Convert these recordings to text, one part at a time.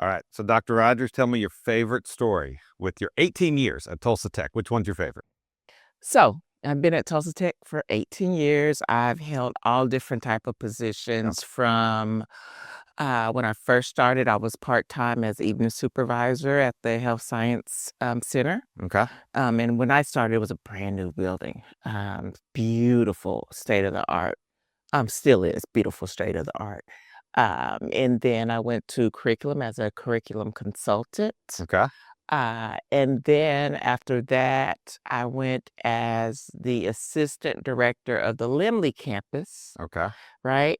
All right. So, Dr. Rogers, tell me your favorite story with your 18 years at Tulsa Tech. Which one's your favorite? So, I've been at Tulsa Tech for 18 years. I've held all different type of Yeah. positions from when I first started, I was part-time as evening supervisor at the Health Science Center. Okay. And when I started, it was a brand new building, beautiful, state of the art. Still is beautiful, state of the art. And then I went to curriculum as a curriculum consultant. Okay. And then after that, I went as the assistant director of the Limley campus, Okay. right?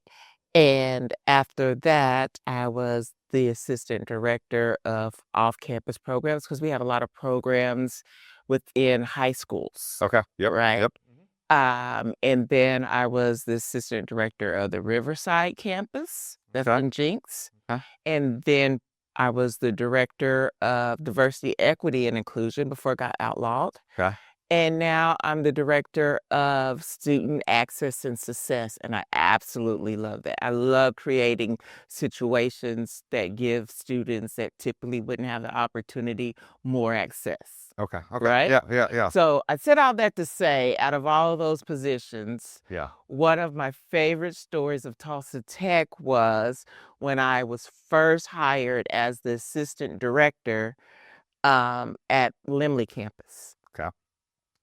And after that, I was the assistant director of off-campus programs because we had a lot of programs within high schools, Okay. Yep. right? Yep. And then I was the assistant director of the Riverside campus, that's Okay. in Jinx. Okay. And then I was the director of diversity, equity, and inclusion before it got outlawed. Okay. And now I'm the director of student access and success, and I absolutely love that. I love creating situations that give students that typically wouldn't have the opportunity more access, Okay. Okay. right? Yeah. Yeah. Yeah. So I said all that to say, out of all of those positions, Yeah. one of my favorite stories of Tulsa Tech was when I was first hired as the assistant director at Limley campus. Okay.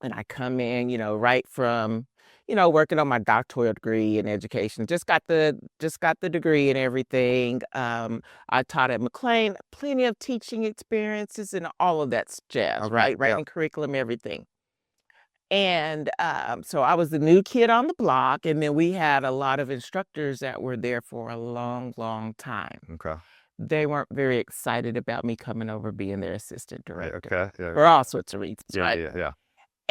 And I come in, right from, working on my doctoral degree in education. Just got the degree and everything. I taught at McLean, plenty of teaching experiences and all of that jazz, Okay. right? Yeah. Writing curriculum, everything. And so I was the new kid on the block, and then we had a lot of instructors that were there for a long, long time. Okay. They weren't very excited about me coming over being their assistant Right. director Okay. Yeah. for all sorts of reasons, Yeah. right? Yeah. Yeah.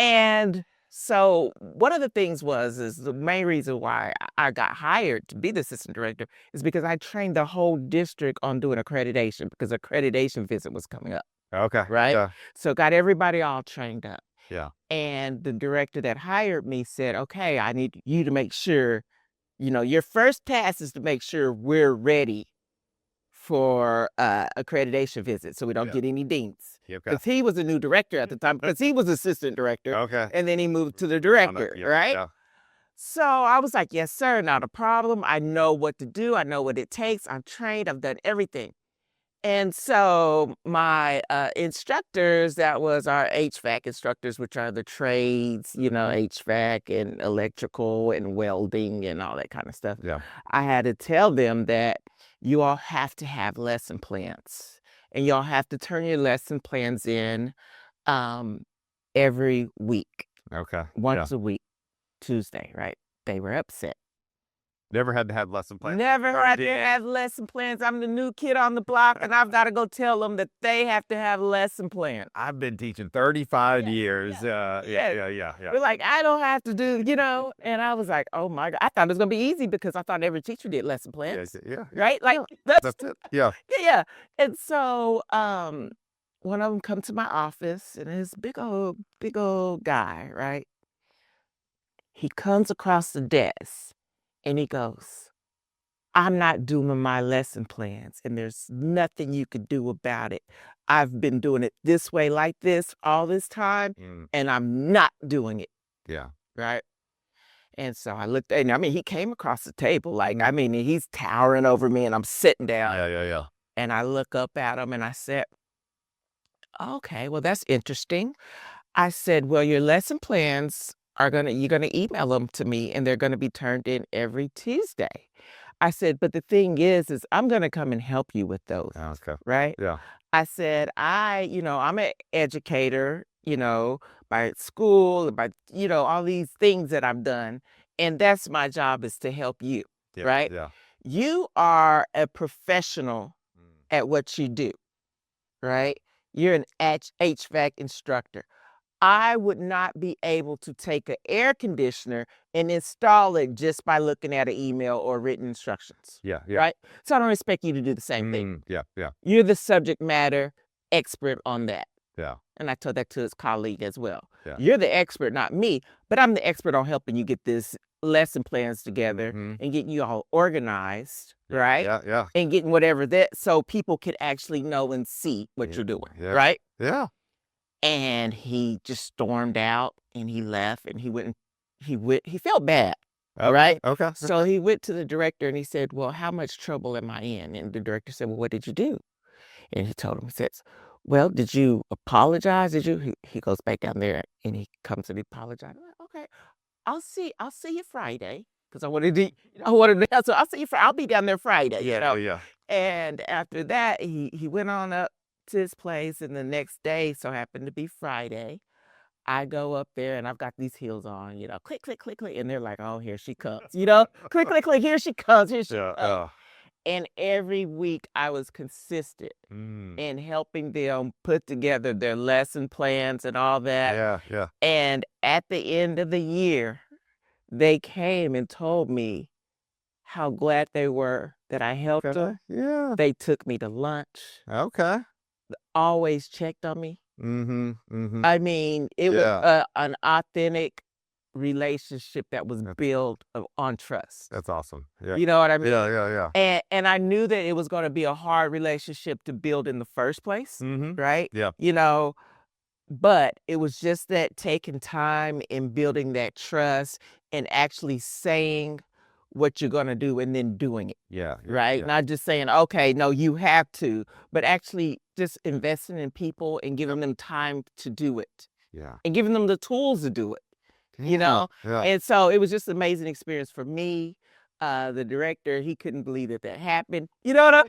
And so one of the things is the main reason why I got hired to be the assistant director is because I trained the whole district on doing accreditation because accreditation visit was coming up, Okay. right? Yeah. So got everybody all trained up. Yeah. And the director that hired me said, okay, I need you to make sure, your first task is to make sure we're ready for accreditation visit so we don't Yeah. get any dings. Okay. Because he was a new director at the time, because he was assistant director. Okay. And then he moved to the I know. director, Yeah. right? Yeah. So I was like, yes, sir, not a problem. I know what to do. I know what it takes. I'm trained. I've done everything. And so my instructors, that was our HVAC instructors, which are the trades, HVAC and electrical and welding and all that kind of stuff. Yeah. I had to tell them that you all have to have lesson plans, and y'all have to turn your lesson plans in every week, Okay. once a week, Tuesday, right? They were upset. Never had to have lesson plans. Never had to have lesson plans. I'm the new kid on the block, and I've got to go tell them that they have to have lesson plans. I've been teaching 35 years. Yes. Yeah. We're like, I don't have to do, and I was like, oh my God. I thought it was going to be easy because I thought every teacher did lesson plans, Yeah. right? Like, that's That's it. Yeah. yeah. And so one of them come to my office, and this big old guy, right? He comes across the desk, and he goes, I'm not doing my lesson plans, and there's nothing you could do about it. I've been doing it this way, like this, all this time, and I'm not doing it, Yeah. right? And so I looked at him. I mean, he came across the table, like, I mean, he's towering over me, and I'm sitting down. Yeah. And I look up at him, and I said, okay, well, that's interesting. I said, well, your lesson plans you're gonna email them to me, and they're gonna be turned in every Tuesday. I said, but the thing is I'm gonna come and help you with those, Okay. right? Yeah. I said, I'm an educator, by school, by, all these things that I've done, and that's my job, is to help you, Yeah. right? Yeah. You are a professional at what you do, right? You're an HVAC instructor. I would not be able to take an air conditioner and install it just by looking at an email or written instructions, Yeah. right? So I don't expect you to do the same thing. Yeah. You're the subject matter expert on that. Yeah. And I told that to his colleague as well. Yeah. You're the expert, not me, but I'm the expert on helping you get this lesson plans together Mhm. and getting you all organized, right? Yeah, yeah. And getting whatever that so people could actually know and see what Yeah, you're doing, yeah. right? Yeah. And he just stormed out and he left and he felt bad, Okay, right? okay. So he went to the director and he said, "Well, how much trouble am I in?" And the director said, "Well, what did you do?" And he told him, he says, "Well, did you apologize? Did you?" He goes back down there and he comes and he apologized. I'm like, "Okay, I'll see you Friday." Because I wanted to, so I'll see you I'll be down there Friday, you Yeah, know. yeah. And after that, he went on up to his place, and the next day, so happened to be Friday. I go up there and I've got these heels on, you know, click, click, click, click, and they're like, "Oh, here she comes," you know, click, click, click, here she comes, here she Yeah, comes. yeah. And every week I was consistent Mm. in helping them put together their lesson plans and all that. Yeah, yeah. And at the end of the year, they came and told me how glad they were that I helped Okay. them. Yeah. They took me to lunch, Okay. always checked on me. Mhm, mhm. I mean, it was Yeah. an authentic relationship that was That built on trust. that's awesome. Yeah. You know what I mean? Yeah, yeah, yeah. And I knew that it was gonna be a hard relationship to build in the first place, Mhm. right? Yeah. You know, but it was just that taking time and building that trust and actually saying what you're gonna do and then doing it, Yeah, yeah, right? yeah. Not just saying, "Okay, no, you have to," but actually just investing in people and giving them time to do it Yeah. and giving them the tools to do it. You Yeah, know? yeah. And so it was just an amazing experience for me. The director, he couldn't believe that that happened. You know what I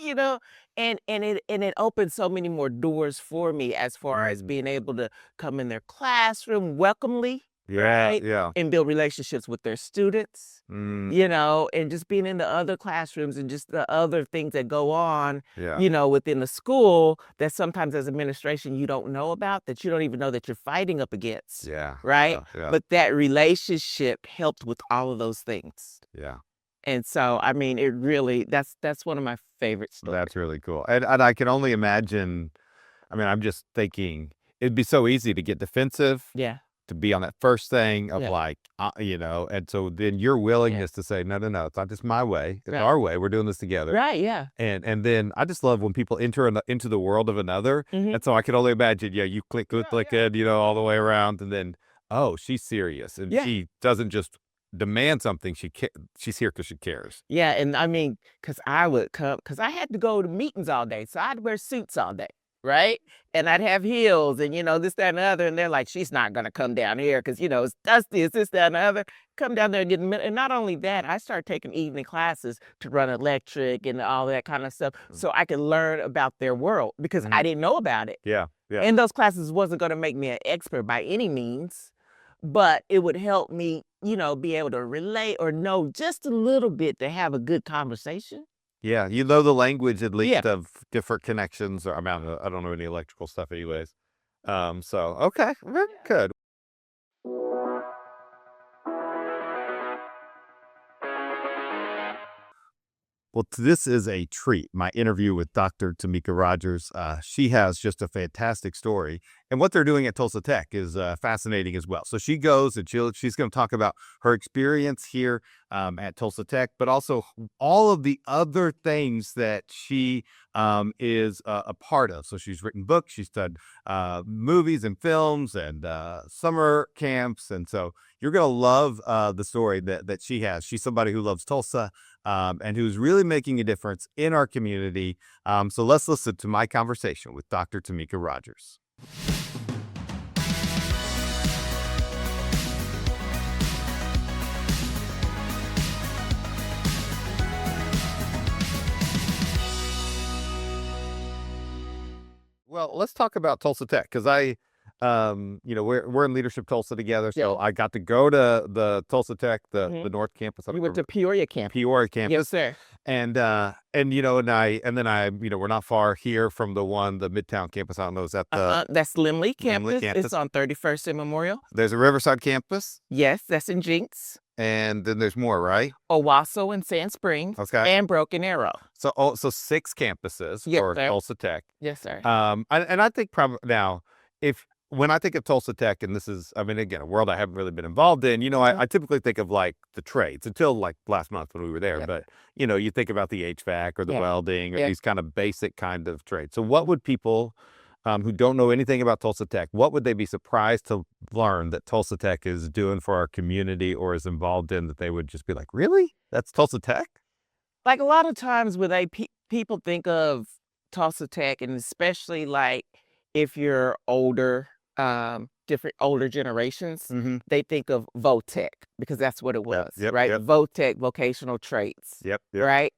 you know? And it opened so many more doors for me as far as Mm. being able to come in their classroom welcomely, Yeah, right? yeah. And build relationships with their students, Mm. you know, and just being in the other classrooms and just the other things that go on, Yeah. you know, within the school that sometimes as administration you don't know about, that you don't even know that you're fighting up against, Yeah. right? Yeah, yeah, But that relationship helped with all of those things. yeah. And so, I mean, it really that's one of my favorite stories. That's really cool. And I can only imagine, I mean, I'm just thinking it'd be so easy to get defensive, Yeah, to be on that first thing of yeah, like, and so then your yeah. willingness to say, "No, no, no, it's not just my way. It's Right. our way. We're doing this together." Right, yeah. And then I just love when people enter into the world of another, Mhm. and so I can only imagine, yeah, you click, click, Yeah, click yeah. it, all the way around, and then, oh, she's serious, and Yeah. she doesn't just demand something, she's here because she cares. Yeah, and I mean, cause I would come, cause I had to go to meetings all day, so I'd wear suits all day, right? And I'd have heels and, you know, this, that, and the other, and they're like, "She's not gonna come down here, cause, you know, it's dusty, it's this, that, and the other." Come down there and get and not only that, I started taking evening classes to run electric and all that kinda stuff, Mm. so I could learn about their world because I Mhm. didn't know about it. Yeah, yeah, And those classes wasn't gonna make me an expert by any means, but it would help me, you know, be able to relate or know just a little bit to have a good conversation. yeah, you know the language at Yeah. least of different connections, or I don't know any electrical stuff anyways. So, okay, very good. Well, this is a treat. My interview with Dr. Tamecca Rogers. She has just a fantastic story, and what they're doing at Tulsa Tech is fascinating as well. So she goes and she's going to talk about her experience here at Tulsa Tech, but also all of the other things that she is a part of. So she's written books, she's done movies and films and summer camps, and so you're going to love the story that she has. She's somebody who loves Tulsa and who's really making a difference in our community. So let's listen to my conversation with Dr. Tamecca Rogers. Well, let's talk about Tulsa Tech because we're in Leadership Tulsa together, Yeah. so I got to go to the Tulsa Tech, the Mhm. North Campus, You went to Peoria campus. Peoria Yes, campus, sir. we're not far here from the Midtown campus. I don't know, is that the That's Limley Limley campus. campus? It's on 31st and Memorial. There's a Riverside campus, Yes, that's in Jinx, and then there's more, right? Owasso and Sand Springs, Okay. and Broken Arrow. So 6 campuses Yes, for sir. Tulsa Tech. Yes, sir. And I think probably now, if when I think of Tulsa Tech, and this is, I mean, again, a world I haven't really been involved in, I typically think of like the trades until like last month when we were there. Yep. But, you think about the HVAC or the Yeah. welding or Yeah. these kind of basic kind of trades. So what would people who don't know anything about Tulsa Tech, what would they be surprised to learn that Tulsa Tech is doing for our community or is involved in that they would just be like, really? That's Tulsa Tech? Like a lot of times when people think of Tulsa Tech, and especially like if you're older, different older generations, Mm-hmm. they think of VOTech because that's what it Yep, was, yep, right? yep. VOTech, vocational traits, Yep, yep. right?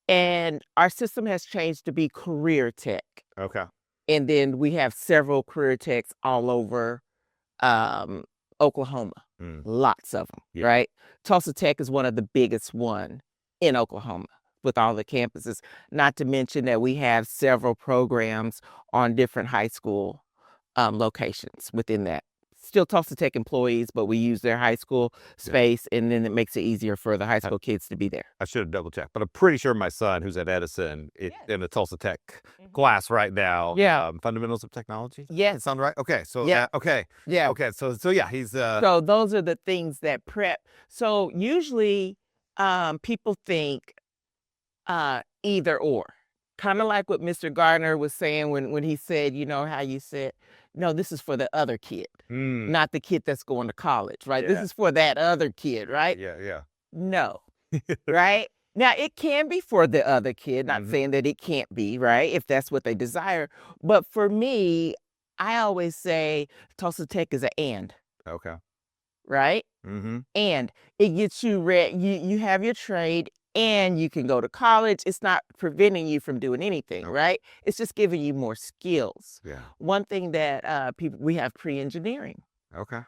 And our system has changed to be career tech. Okay. And then we have several career techs all over um, Oklahoma. Mm. Lots of them, Yeah. right? Tulsa Tech is one of the biggest one in Oklahoma with all the campuses. Not to mention that we have several programs on different high school locations within that. Still Tulsa Tech employees, but we use their high school space, and then it makes it easier for the high school kids to be there. I should have double checked, but I'm pretty sure my son, who's at Edison, Yes. in the Tulsa Tech class right now. Yeah. Fundamentals of Technology. Yes. Sound right? Okay. So Yeah. okay. Yeah. Okay. So yeah, he's So those are the things that prep. So usually people think either or. Kind of like what Mr. Gardner was saying when he said, how you said, no, this is for the other kid, not the kid that's going to college, right? This Yeah. is for that other kid, right? Yeah. No, right? Now, it can be for the other kid, not saying that it can't be, right? If that's what they desire. But for me, I always say Tulsa Tech is an and, Okay. right? Mm-hmm. And it gets you ready. You have your trade and you can go to college. It's not preventing you from doing anything, Nope. right? It's just giving you more skills. Yeah. One thing that we have pre-engineering. Okay.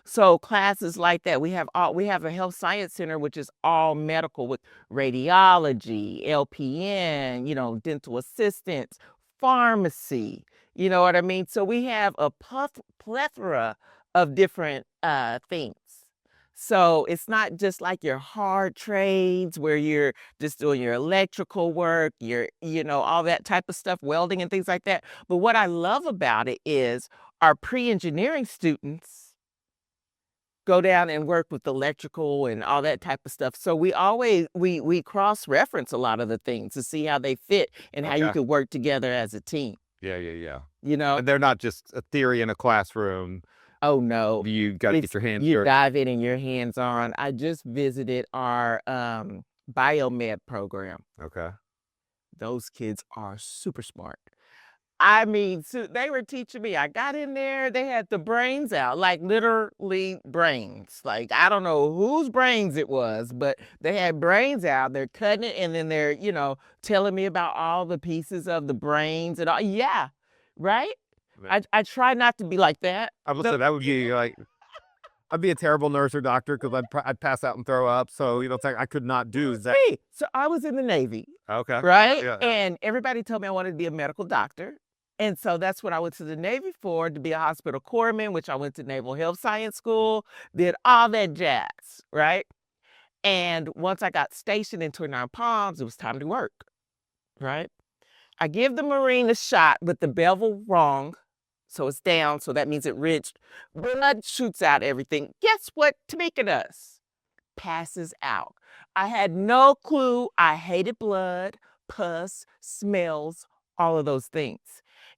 So classes like that, we have a health science center, which is all medical with radiology, LPN, dental assistants, pharmacy, you know what I mean? So we have a plethora of different things. So it's not just like your hard trades where you're just doing your electrical work, all that type of stuff, welding and things like that. But what I love about it is our pre-engineering students go down and work with electrical and all that type of stuff. So we always we cross-reference a lot of the things to see how they fit and how you Okay. could work together as a team. Yeah. You know? And they're not just a theory in a classroom. Oh no. You got to get your hands You dirty. dive in and your hands on. I just visited our biomed program. Okay. Those kids are super smart. I mean, so they were teaching me. I got in there, they had the brains out, like literally brains. Like, I don't know whose brains it was, but they had brains out. They're cutting it, and then they're, telling me about all the pieces of the brains and all. Yeah, right? I try not to be like that. I would say that would be like, I'd be a terrible nurse or doctor because I'd pass out and throw up. So, it's like I could not do that. Me. So I was in the Navy. Okay. Right? Yeah. And everybody told me I wanted to be a medical doctor. And so that's what I went to the Navy for, to be a hospital corpsman, which I went to Naval Health Science School, did all that jazz, right? And once I got stationed in 29 Palms, it was time to work, right? I give the Marine a shot with the bevel wrong, so it's down, so that means it ridged. Blood shoots out everything. Guess what Tamecca does? Passes out. I had no clue. I hated blood, pus, smells, all of those things.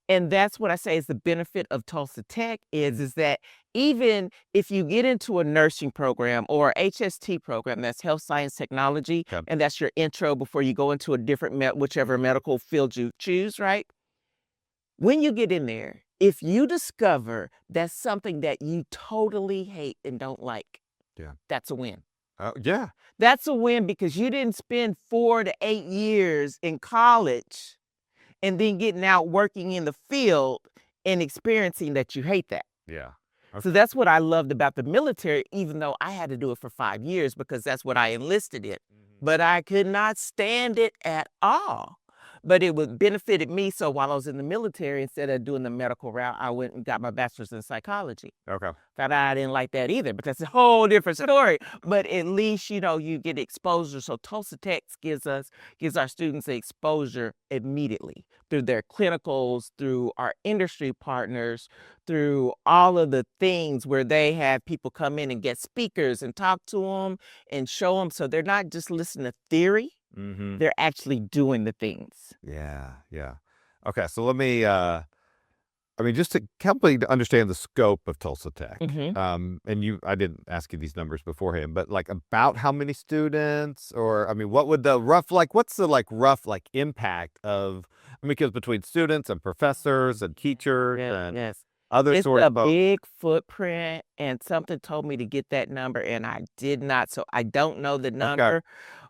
And that's what I say is the benefit of Tulsa Tech is that even if you get into a nursing program or HST program, that's health science technology, Okay. and that's your intro before you go into a different, whichever medical field you choose, right? When you get in there, if you discover that's something that you totally hate and don't like, that's a win. Yeah. That's a win because you didn't spend 4 to 8 years in college and then getting out working in the field and experiencing that you hate that. Yeah. So that's what I loved about the military, even though I had to do it for 5 years because that's what I enlisted in. But I could not stand it at all but it would benefited me. So while I was in the military, instead of doing the medical route, I went and got my bachelor's in psychology. Okay. Found out I didn't like that either, but that's a whole different story. But at least, you get exposure. So Tulsa Tech gives our students the exposure immediately through their clinicals, through our industry partners, through all of the things where they have people come in and get speakers and talk to them and show them. So they're not just listening to theory, Mm-hmm. they're actually doing the things. Yeah. Yeah. Okay. So let me, just to help me to understand the scope of Tulsa Tech. Mhm. I didn't ask you these numbers beforehand, but like about how many students, or what would the what's the rough impact of, because between students and professors and teachers Yes, and yes. other It's sort a of folks. big footprint, and something told me to get that number, and I did not, so I don't know the Okay. number,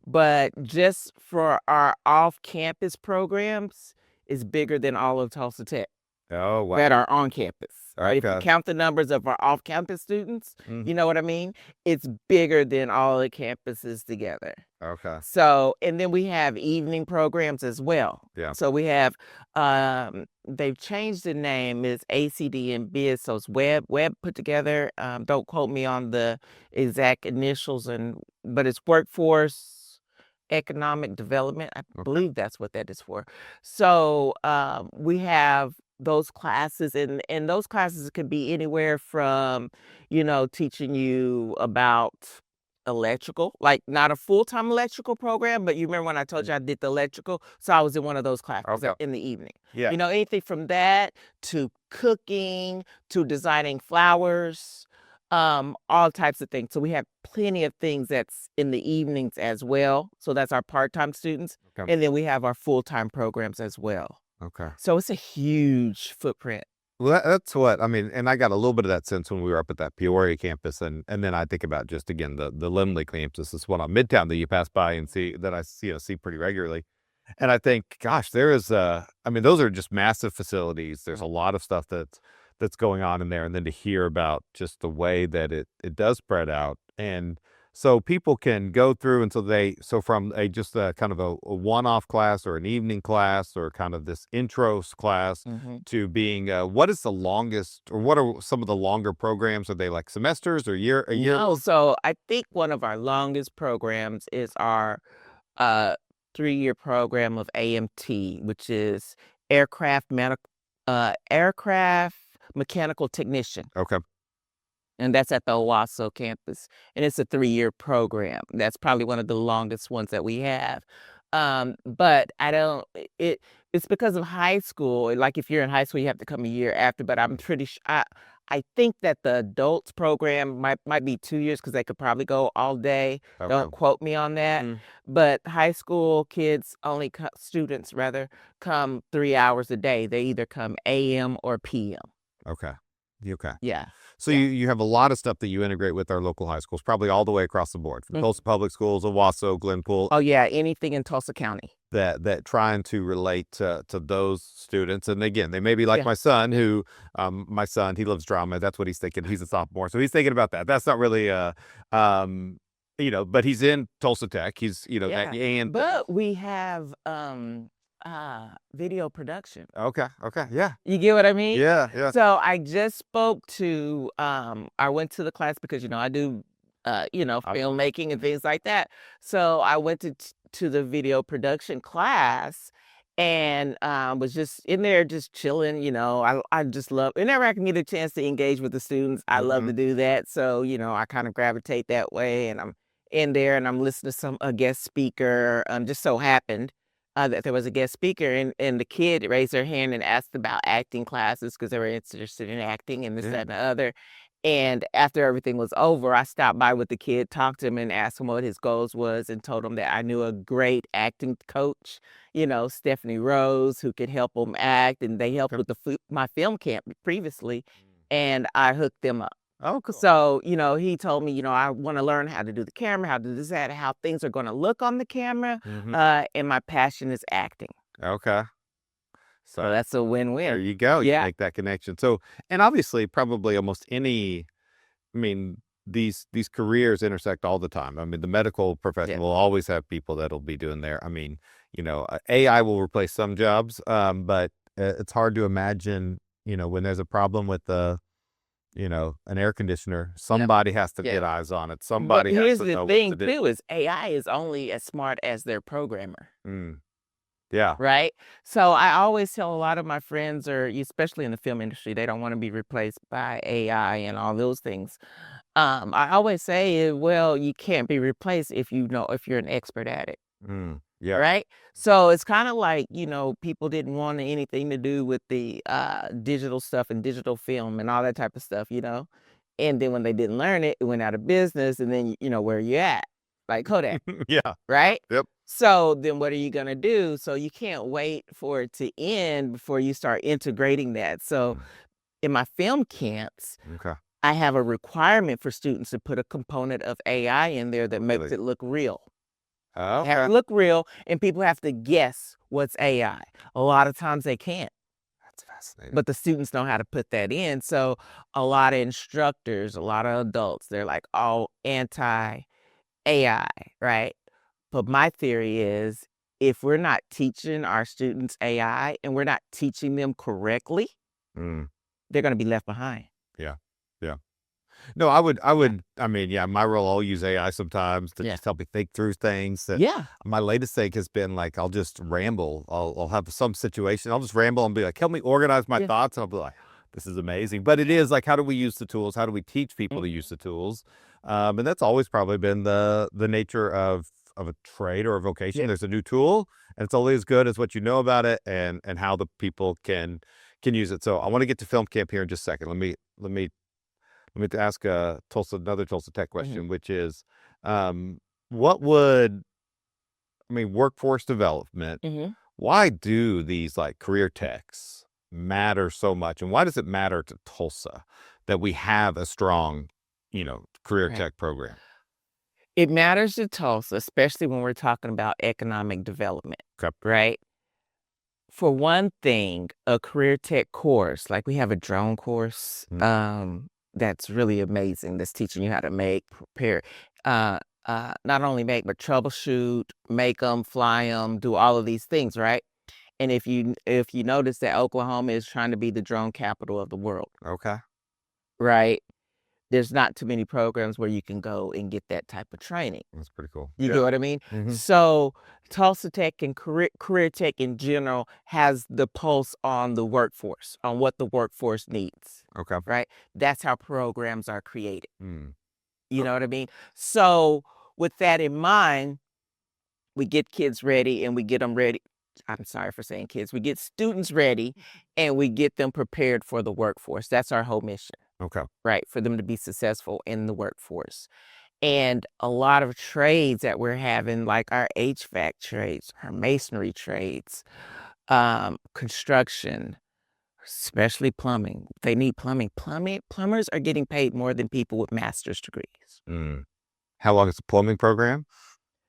but just for our off-campus programs, is bigger than all of Tulsa Tech Oh wow. that are on campus. Right? If you Okay. count the numbers of our off-campus students, Mhm. you know what I mean? It's bigger than all the campuses together. Okay. So, and then we have evening programs as well. Yeah. So we have, they've changed the name. It's ACD and Biz. So it's web put together. Don't quote me on the exact initials, but it's workforce economic development. I Okay. believe that's what that is for. So we have those classes, and those classes could be anywhere from, teaching you about electrical, like not a full-time electrical program, but you remember when I told you I did the electrical? So I was in one of those classes Okay. in the evening. Yeah. Anything from that to cooking to designing flowers, all types of things. So we have plenty of things that's in the evenings as well. So that's our part-time students. Okay. And then we have our full-time programs as well. Okay. So it's a huge footprint. Well, that's what and I got a little bit of that sense when we were up at that Peoria campus, and then I think about just again the Lindley campus, this one on Midtown that you pass by and see that I see pretty regularly, and I think, gosh, there is those are just massive facilities. There's a lot of stuff that's going on in there, and then to hear about just the way that it does spread out, and so people can go through, and so from a just a kind of a one-off class or an evening class or kind of this intros class Mhm. to being, what is the longest, or what are some of the longer programs? Are they like semesters or a year No, long? so I think one of our longest programs is our uh 3-year program of AMT, which is aircraft mechanical technician. Okay. And that's at the Owasso campus, and it's a 3-year program. That's probably one of the longest ones that we have. But I don't it's because of high school. Like, if you're in high school, you have to come a year after, but I'm pretty sure I think that the adults program might be 2 years because they could probably go all day. Okay. Don't quote me on that. Mm. But high school kids students rather, come 3 hours a day. They either come AM or PM. Okay. Okay. Yeah. So Yeah. you have a lot of stuff that you integrate with our local high schools, probably all the way across the board, from Mhm. Tulsa Public Schools, Owasso, Glenpool, Oh, yeah, anything in Tulsa County. that trying to relate to those students. And again, they may be like Yeah. my son, who my son, he loves drama. That's what he's thinking. He's a sophomore, so he's thinking about that. That's not really but he's in Tulsa Tech. He's Yeah. and But we have, video production. okay, yeah, You get what I mean? yeah, yeah. So I just spoke to, I went to the class because, I do, filmmaking and things like that. So I went to the video production class and, was just in there just chilling. I just love, whenever I can get a chance to engage with the students, I love Hmm. to do that. So, I kind of gravitate that way, and I'm in there and I'm listening to a guest speaker. Just so happened that there was a guest speaker, and the kid raised their hand and asked about acting classes because they were interested in acting and this, Yeah. that, and the other. And after everything was over, I stopped by with the kid, talked to him, and asked him what his goals was, and told him that I knew a great acting coach, Stephanie Rose, who could help him act, and they helped Okay. with my film camp previously, and I hooked them up. Oh, cool. So, he told me, I want to learn how to do the camera, how to do this, that, how things are going to look on the camera. Hmm. And my passion is acting. Okay. So So that's a there win-win. you go. You Yeah. make that connection. So, and obviously, probably almost any. I mean, these careers intersect all the time. I mean, the medical profession Yeah. will always have people that'll be doing there. I mean, AI will replace some jobs, but it's hard to imagine, when there's a problem with an air conditioner, somebody has to Yeah. get eyes on it. But Somebody has here's to the know what to thing do. too, is AI is only as smart as their programmer, Mm, yeah. right? So I always tell a lot of my friends, or especially in the film industry, they don't want to be replaced by AI and all those things. I always say, well, you can't be replaced if you're an expert at it. Yeah. Right? So it's kinda like, people didn't want anything to do with the, digital stuff and digital film and all that type of stuff, And then when they didn't learn it, it went out of business, and then, where you at? Like Kodak, Yeah. right? Yep. So then what are you gonna do? So you can't wait for it to end before you start integrating that. So in my film camps, Okay. I have a requirement for students to put a component of AI in there that makes Really? it look real. Have Okay. it look real, and people have to guess what's AI. A lot of times they can't, That's fascinating. but the students know how to put that in. So a lot of instructors, a lot of adults, they're like all anti-AI, right? But my theory is, if we're not teaching our students AI and we're not teaching them correctly, Mm, they're going to be left behind. yeah. Yeah. No, I mean, yeah, my role, I'll use AI sometimes to Yeah. just help me think through things. That Yeah. my latest thing has been like, I'll just ramble. I'll have some situation. I'll just ramble and be like, help me organize my Yeah. thoughts. And I'll be like, this is amazing. But it is like, how do we use the tools? How do we teach people to use Mhm. the tools? And that's always probably been the nature of a trade or a vocation. Yeah. There's a new tool, and it's only as good as what you know about it and how the people can use it. So I want to get to film camp here in just a second. Let me ask another Tulsa Tech Mhm. question, which is, what would workforce development? Mhm. Why do these like career techs matter so much, and why does it matter to Tulsa that we have a strong, career Right. tech program? It matters to Tulsa, especially when we're talking about economic development, Okay. right? For one thing, a career tech course, like we have a drone course, Mm, that's really amazing. That's teaching you how to make, prepare, uh, not only make, but troubleshoot, make them, fly them, do all of these things, right? And if you notice that Oklahoma is trying to be the drone capital of the world, okay, right? There's not too many programs where you can go and get that type of training. that's pretty cool. You Yeah. get what I mean? Hmm. So Tulsa Tech and career tech in general has the pulse on the workforce, on what the workforce needs, Okay. right? That's how programs are created. Mm. You know what I mean? So with that in mind, we get kids ready and we get them ready. I'm sorry for saying kids. We get students ready and we get them prepared for the workforce. That's our whole mission, Okay. right? For them to be successful in the workforce. And a lot of trades that we're having, like our HVAC trades, our masonry trades, construction, especially plumbing. They need plumbing. Plumbers are getting paid more than people with master's degrees. Mm. How long is the plumbing program?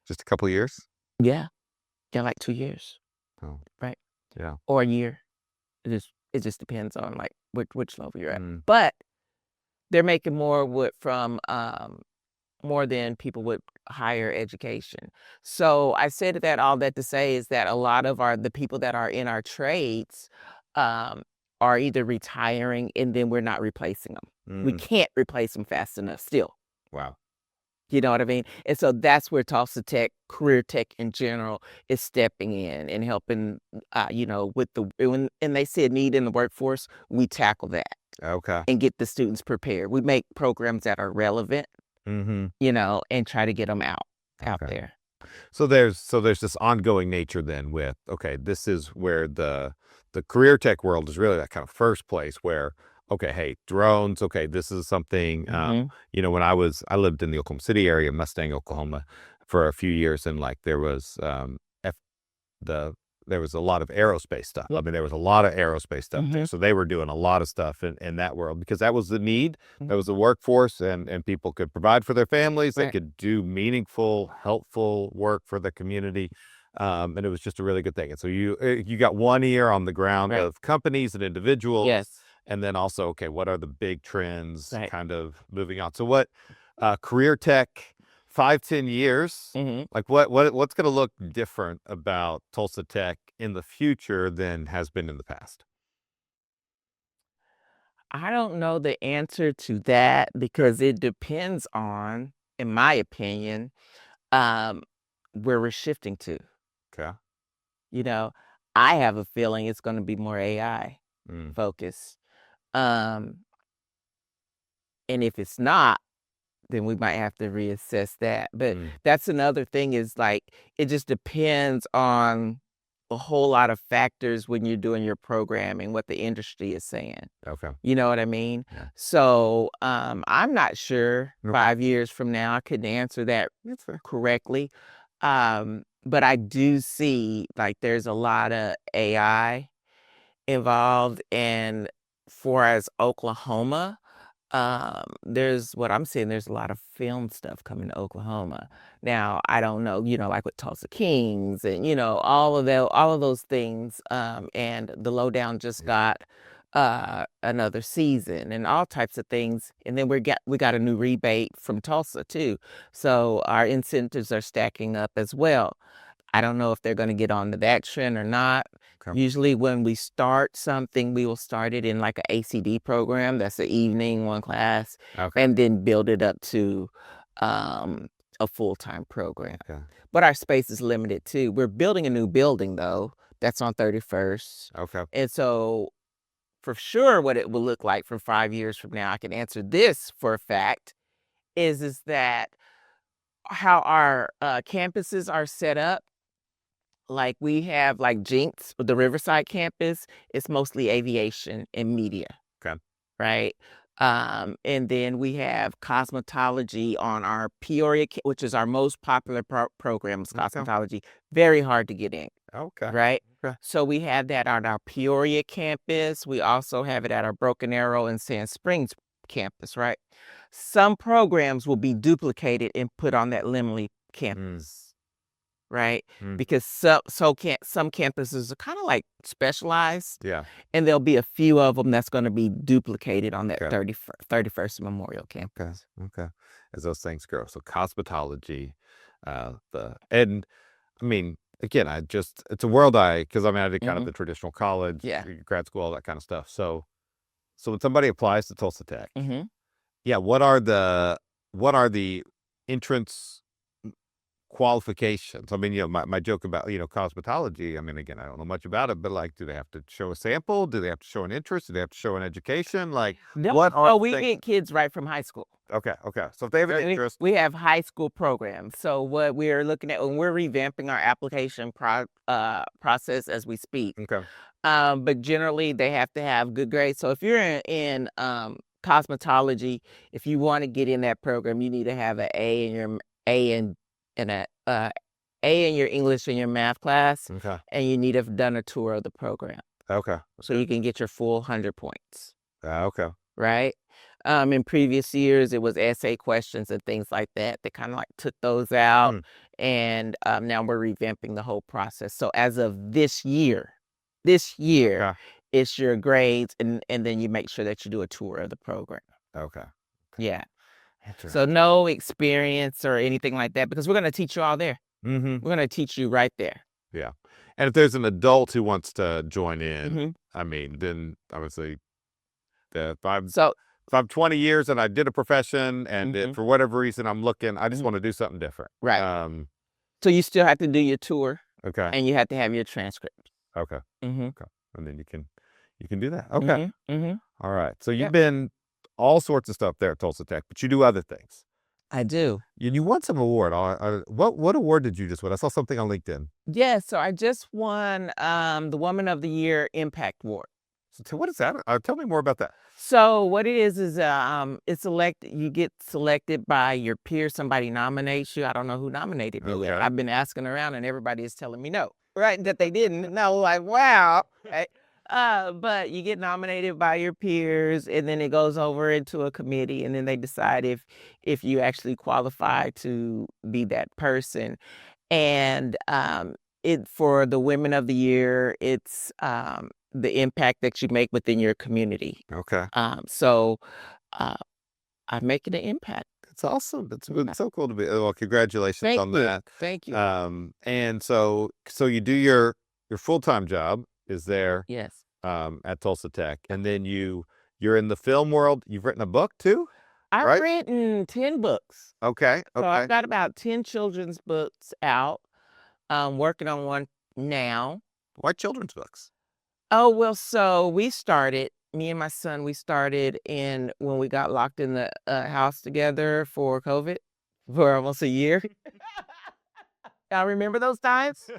Just a couple years? Yeah. Yeah, like 2 years, Oh, right? yeah. Or a year. It just depends on like which level you're at. Mm. But they're making more than people with higher education. So I said that all that to say is that a lot of the people that are in our trades, um, are either retiring and then we're not replacing them. We Mm. can't replace them fast enough still. Wow. You know what I mean? And so that's where Tulsa Tech, career tech in general, is stepping in and helping, with and they said need in the workforce, we tackle that Okay. and get the students prepared. We make programs that are relevant, Mm-hmm. and try to get them out Okay. there. So there's this ongoing nature then with, okay, this is where the career tech world is really that kind of first place where, okay, hey, drones, okay, this is something, Mhm. when I lived in the Oklahoma City area, Mustang, Oklahoma, for a few years, and like there was the there was a lot of aerospace stuff. I Yep. mean, there was a lot of aerospace stuff there. Mhm. So they were doing a lot of stuff in that world because that was the need. That was Mhm. the workforce, and people could provide for their families. They Right. could do meaningful, helpful work for the community. And it was just a really good thing. And so you got one ear on the ground Right. of companies and individuals, Yes. and then also, okay, what are the big trends Right. kind of moving on? So what Career tech, 5-10 years. Mhm. Like what's going to look different about Tulsa Tech in the future than has been in the past? I don't know the answer to that because it depends on, in my opinion, um, where we're shifting to. Okay. You know, I have a feeling it's gonna be more AI Mm, focused. Um, and if it's not, then we might have to reassess that. But mm, that's another thing is like it just depends on a whole lot of factors when you're doing your programming, what the industry is saying. okay. You know what I mean? Yeah. So I'm not sure Okay. 5 years from now I couldn't answer that That's fair. correctly. But I do see like there's a lot of AI involved. And for as Oklahoma, there's what I'm seeing, there's a lot of film stuff coming to Oklahoma. Now, I don't know, like with Tulsa Kings and, all of those things. And the Lowdown just Yeah. got another season and all types of things. And then we got a new rebate from Tulsa too. So our incentives are stacking up as well. I don't know if they're gonna get onto that trend or not. Okay. Usually when we start something, we will start it in like a ACD program, that's an evening, one class, Okay. and then build it up to um, a full-time program. Okay. But our space is limited too. We're building a new building though, that's on 31st. Okay. And so for sure what it will look like for 5 years from now, I can answer this for a fact, is that how our campuses are set up. Like, we have, like, Jinx, the Riverside campus, it's mostly aviation and media, Okay. right? And then we have cosmetology on our Peoria, which is our most popular program is Okay. cosmetology, very hard to get in, Okay. right? Okay. So we have that on our Peoria campus. We also have it at our Broken Arrow and Sand Springs campus, right? Some programs will be duplicated and put on that Limley Mm, campus. Right? mm, Because some campuses are kinda, like, specialized, yeah. and there'll be a few of them that's gonna be duplicated on that Okay. 31st Memorial Okay. campus. Okay. As those things grow. So cosmetology, and I mean, again, it's a world because I mean, I did kind of Mhm. the traditional college, Yeah. grad school, all that kind of stuff. So when somebody applies to Tulsa Tech, Mhm. yeah, what are the entrance qualifications? I mean, my joke about, cosmetology, I mean, again, I don't know much about it, but like, do they have to show a sample? Do they have to show an interest? Do they have to show an education? Like, No, what are no, the we things? get kids right from high school. Okay, okay. So if they have an We interest, we have high school programs. So what we're looking at when we're revamping our application process as we speak. okay, But generally, they have to have good grades. So if you're in cosmetology, if you want to get in that program, you need to have an A in your A in and A in your English and your math class, okay, and you need to have done a tour of the program okay, so you can get your full 100 points. okay, Right? In previous years, it was essay questions and things like that. They kind of like took those out, mm, and now we're revamping the whole process. So as of this year, okay, it's your grades, and then you make sure that you do a tour of the program. okay. Yeah. So Interesting. no experience or anything like that because we're going to teach you all there. Mm-hmm. We're going to teach you right there. Yeah. And if there's an adult who wants to join in, Hmm. I mean, then obviously, if I'm So, if I'm 20 years and I did a profession and mhm, for whatever reason I'm looking, I just mhm, want to do something different. right. So you still have to do your tour, Okay. and you have to have your transcript. Okay. Hmm. Okay. And then you can do that. Okay. Hmm. Hmm. All right. So you've Yep, been all sorts of stuff there at Tulsa Tech, but you do other things. I do. You won some award. What award did you just win? I saw something on LinkedIn. Yeah, so I just won the Woman of the Year Impact Award. So what is that? Tell me more about that. So what it is it's you get selected by your peer, somebody nominates you. I don't know who nominated me yet. Okay. I've been asking around and everybody is telling me no, right? That they didn't. And I was like, wow. Okay. But you get nominated by your peers and then it goes over into a committee and then they decide if you actually qualify to be that person. And it for the Women of the Year, it's the impact that you make within your community. Okay. So uh, I'm making an impact. It's awesome. It's so cool to be. Well, congratulations Thank on you. that. Thank you. And so you do your full-time job is there Yes. at Tulsa Tech, and then you're in the film world. You've written a book too, I've right? written 10 books. Okay, So I've okay. got about 10 children's books out. I'm working on one now. Why children's books? Oh, well, so me and my son, we started in when we got locked in the house together for COVID for almost a year. Y'all remember those times?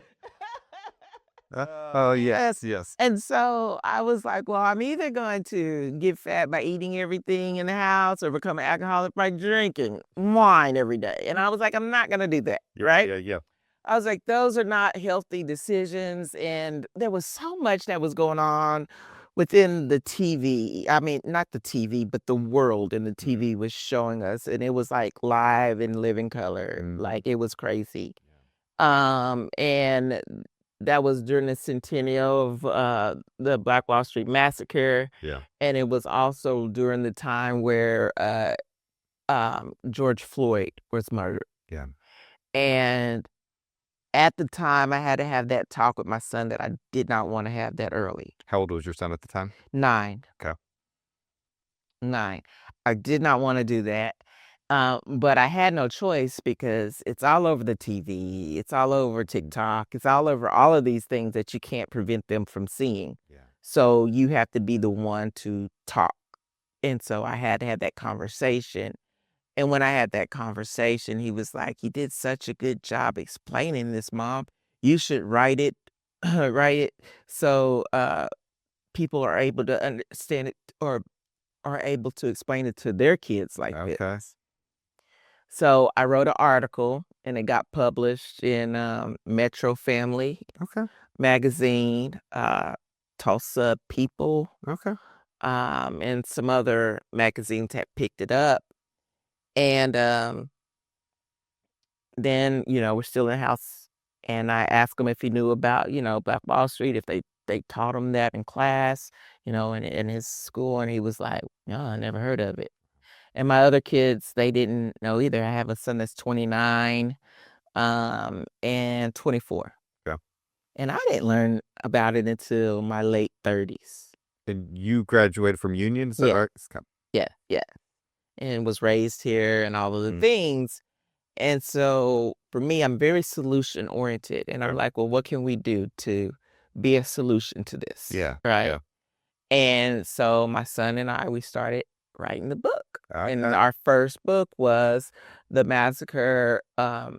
Oh yes, yes. And so I was like, well, I'm either going to get fat by eating everything in the house or become an alcoholic by drinking wine every day. And I was like, I'm not going to do that. Right. Yeah, yeah. I was like, those are not healthy decisions. And there was so much that was going on within the TV. I mean, not the TV, but the world in the TV was showing us. And it was like live in living color. Like it was crazy. And that was during the centennial of the Black Wall Street Massacre. Yeah. And it was also during the time where George Floyd was murdered. Yeah. And at the time, I had to have that talk with my son that I did not want to have that early. How old was your son at the time? 9. Okay. 9. I did not want to do that. But I had no choice because it's all over the TV. It's all over TikTok. It's all over all of these things that you can't prevent them from seeing. Yeah. So you have to be the one to talk. And so I had to have that conversation. And when I had that conversation, he was like, "You did such a good job explaining this, Mom. You should write it, write it so people are able to understand it or are able to explain it to their kids like Okay. this." So I wrote an article and it got published in Metro Family Okay. magazine, Tulsa People, Okay. and some other magazines had picked it up. And then, we're still in the house. And I asked him if he knew about, Black Wall Street, if they taught him that in class, in his school. And he was like, no, I never heard of it. And my other kids, they didn't know either. I have a son that's 29 and 24. Yeah. And I didn't learn about it until my late 30s. And you graduated from Union, is that Yeah. right? Yeah, yeah. And was raised here and all of the things. And so for me, I'm very solution oriented. And I'm like, well, what can we do to be a solution to this? Yeah. Right. Yeah. And so my son and we started writing the book. And Okay. our first book was the massacre of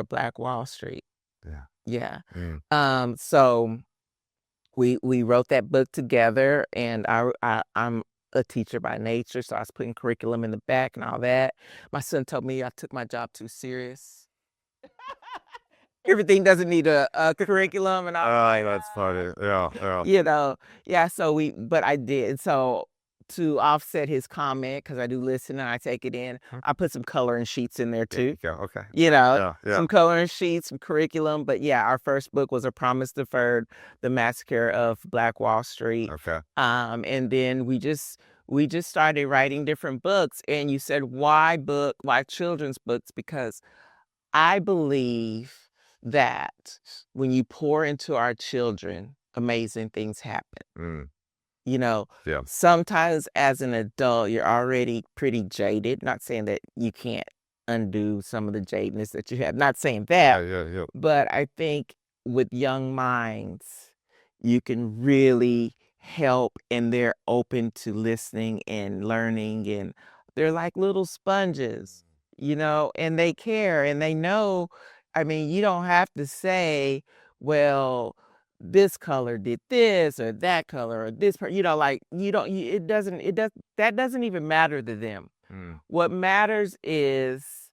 Black Wall Street. Yeah. Yeah. So we wrote that book together, and I'm a teacher by nature, so I was putting curriculum in the back and all that. My son told me I took my job too serious. Everything doesn't need a curriculum and all. Oh, that's funny. Yeah. Yeah, but I did. So to offset his comment, because I do listen and I take it in, I put some coloring sheets in there There you too. go. Okay. Yeah. Yeah. Some coloring sheets, some curriculum. But yeah, our first book was A Promise Deferred, The Massacre of Black Wall Street. Okay. And then we just started writing different books. And you said, why children's books? Because I believe that when you pour into our children, amazing things happen. Yeah. Sometimes as an adult, you're already pretty jaded. Not saying that you can't undo some of the jadedness that you have. Not saying that. Yeah. But I think with young minds, you can really help, and they're open to listening and learning, and they're like little sponges, and they care and they know. I mean, you don't have to say, well, this color did this or that color or this like you don't that doesn't even matter to them. What matters is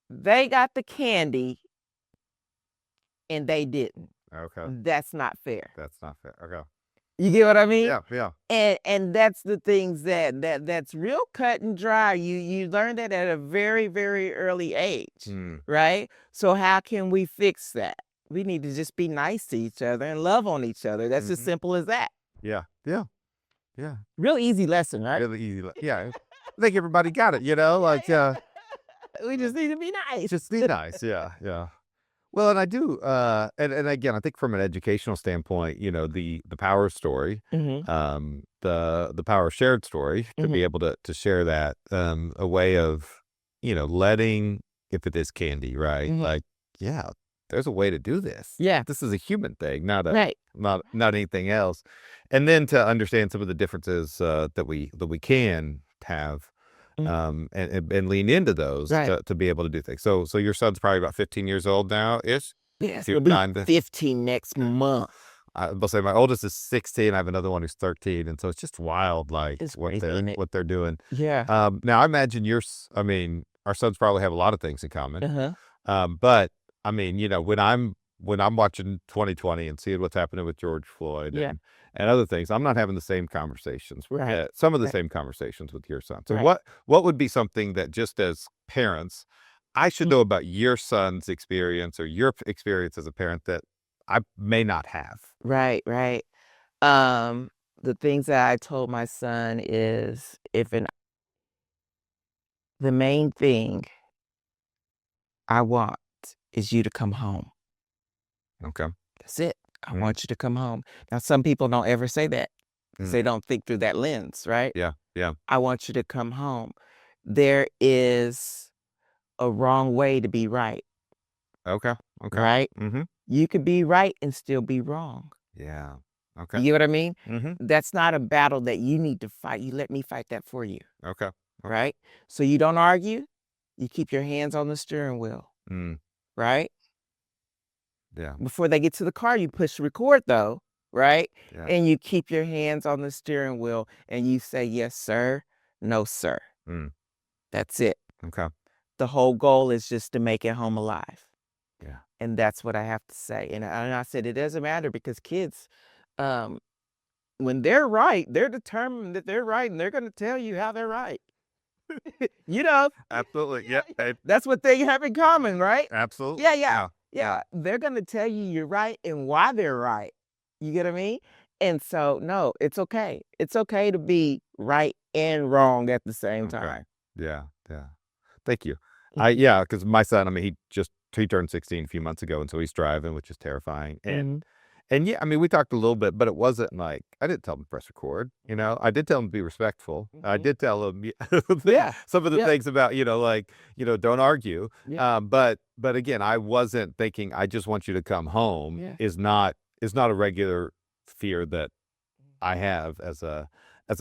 they got the candy and they didn't. Okay. That's not fair. That's not fair. Okay. You get what I mean? Yeah. And that's the things that's real cut and dry. You learn that at a very, very early age, right? So how can we fix that? We need to just be nice to each other and love on each other. That's as simple as that. Yeah. Real easy lesson, right? Really easy. Yeah. I think everybody got it, like, We just need to be nice. Just be nice. Yeah, yeah. Well, and I do, and again, I think from an educational standpoint, the power story, Mhm, the power shared story, to be mhm. able to share that, a way of, letting, if it is candy, right? Mhm. Like, yeah, there's a way to do this. Yeah. This is a human thing, not a Right. not anything else. And then to understand some of the differences, that we can have, Mm. and lean into those Right. to be able to do things. So your son's probably about 15 years old now ish. Yeah, So he'll you're be kind of 15 next month. I will say my oldest is 16. I have another one who's 13, and so it's just wild, like It's crazy, ain't it? what they're doing. Yeah. Now I imagine I mean, our sons probably have a lot of things in common. Uh-huh. But I mean, when I'm watching 2020 and seeing what's happening with George Floyd Yeah. and other things, I'm not having the same conversations, Right. some of the Right. same conversations with your son. So Right. what would be something that, just as parents, I should Mm. know about your son's experience or your experience as a parent that I may not have? Right, right. Um, the things that I told my son is the main thing I want is you to come home. Okay. That's it. I Mm, want you to come home. Now, some people don't ever say that because mm, they don't think through that lens, right? yeah, yeah. I want you to come home. There is a wrong way to be right, Okay, okay. right? Mhm. You could be right and still be wrong. Yeah. Okay. You get what I mean? Mhm. That's not a battle that you need to fight. You let me fight that for you, Okay. Okay. right? So you don't argue. You keep your hands on the steering wheel, Mm, right? yeah, Before they get to the car, you push record though, right? yeah. And you keep your hands on the steering wheel and you say, yes, sir. No, sir. Mm, That's it. okay. The whole goal is just to make it home alive. Yeah. And that's what I have to say. And I said, it doesn't matter because kids, um, when they're right, they're determined that they're right and they're going to tell you how they're right. You know, Absolutely. yeah, Yeah. yeah, that's what they have in common, right? Yeah, Absolutely. yeah, Yeah. yeah. They're gonna tell you you're right and why they're right. You get what I mean? And so, no, it's okay. It's okay to be right and wrong at the same Okay. time. Yeah. Yeah. Thank you. Mhm, Yeah, because my son, I mean, he turned 16 a few months ago, and so he's driving, which is terrifying. mhm, And yeah, I mean, we talked a little bit, but it wasn't like I didn't tell him to press record. I did tell him to be respectful. I mhm. did tell him Yeah, some of the yeah, things about, like, don't argue. yeah, But again, I wasn't thinking I just want you to come home yeah. is not a regular fear that I have as a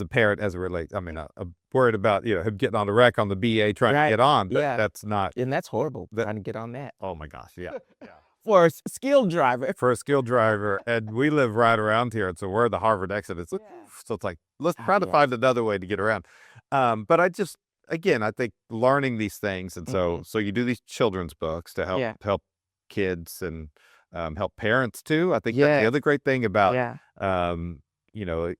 parent as it relates. I mean, I'm worried about, him getting on the wreck on the BA trying to Right. get on, but Yeah. that's not And that's horrible that. trying to get on that. Oh my gosh. Yeah. Yeah. For a skilled driver. For a skilled driver, and we live right around here, and so we're the Harvard exit. Yeah. So it's like, let's Oh, try to yes. find another way to get around. But again, I think learning these things, and Mhm. so you do these children's books to Yeah. help kids and help parents too. I think that's the Yes. other great thing about, Yeah.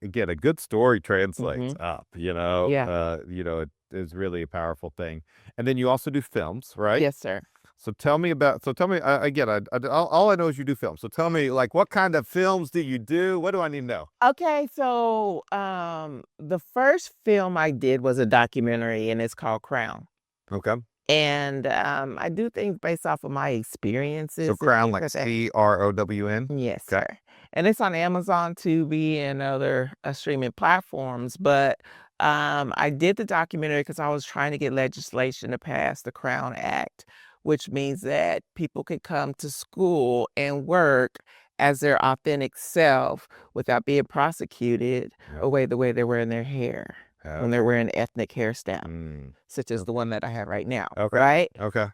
again, a good story translates Mhm. up. Yeah. It is really a powerful thing. And then you also do films, right? Yes, sir. So tell me, again, all I know is you do films. So tell me, like, what kind of films do you do? What do I need to know? Okay, so the first film I did was a documentary and it's called Crown. Okay. And I do things based off of my So experiences and Crown, things like like that. CROWN. Yes, Okay. sir. And it's on Amazon, Tubi, and other streaming platforms. But I did the documentary because I was trying to get legislation to pass the Crown Act, which means that people could come to school and work as their authentic self without being prosecuted Yeah. away the way they're wearing their hair when they're wearing ethnic hairstyle, Mm. such as the one that I have right now, Okay. right? Okay.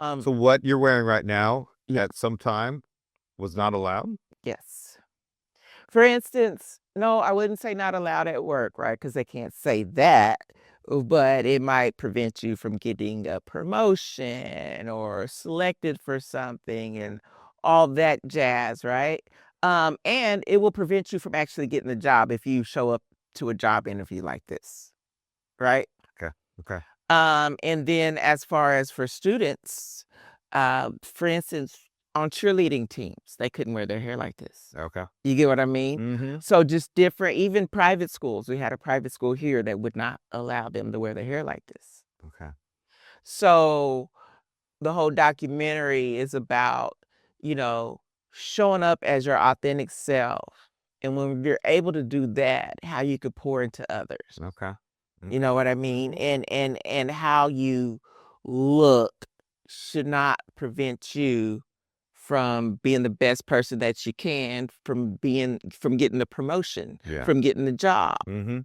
Um, So what you're wearing right now yeah, at some time was not allowed? yes. For instance, no, I wouldn't say not allowed at work, right? Because they can't say that, but it might prevent you from getting a promotion or selected for something and all that jazz, right? And it will prevent you from actually getting the job if you show up to a job interview like this, right? Okay. Okay. And then as far as for students, for instance, on cheerleading teams, they couldn't wear their hair like this. Okay. You get what I mean? Mm-hmm. So just different, even private schools. We had a private school here that would not allow them to wear their hair like this. Okay. So the whole documentary is about, you know, showing up as your authentic self. And when you're able to do that, how you could pour into others. Okay. You know what I mean? And how you look should not prevent you from being the best person that you can, from getting the promotion, Yeah. from getting the job, Mm-hmm.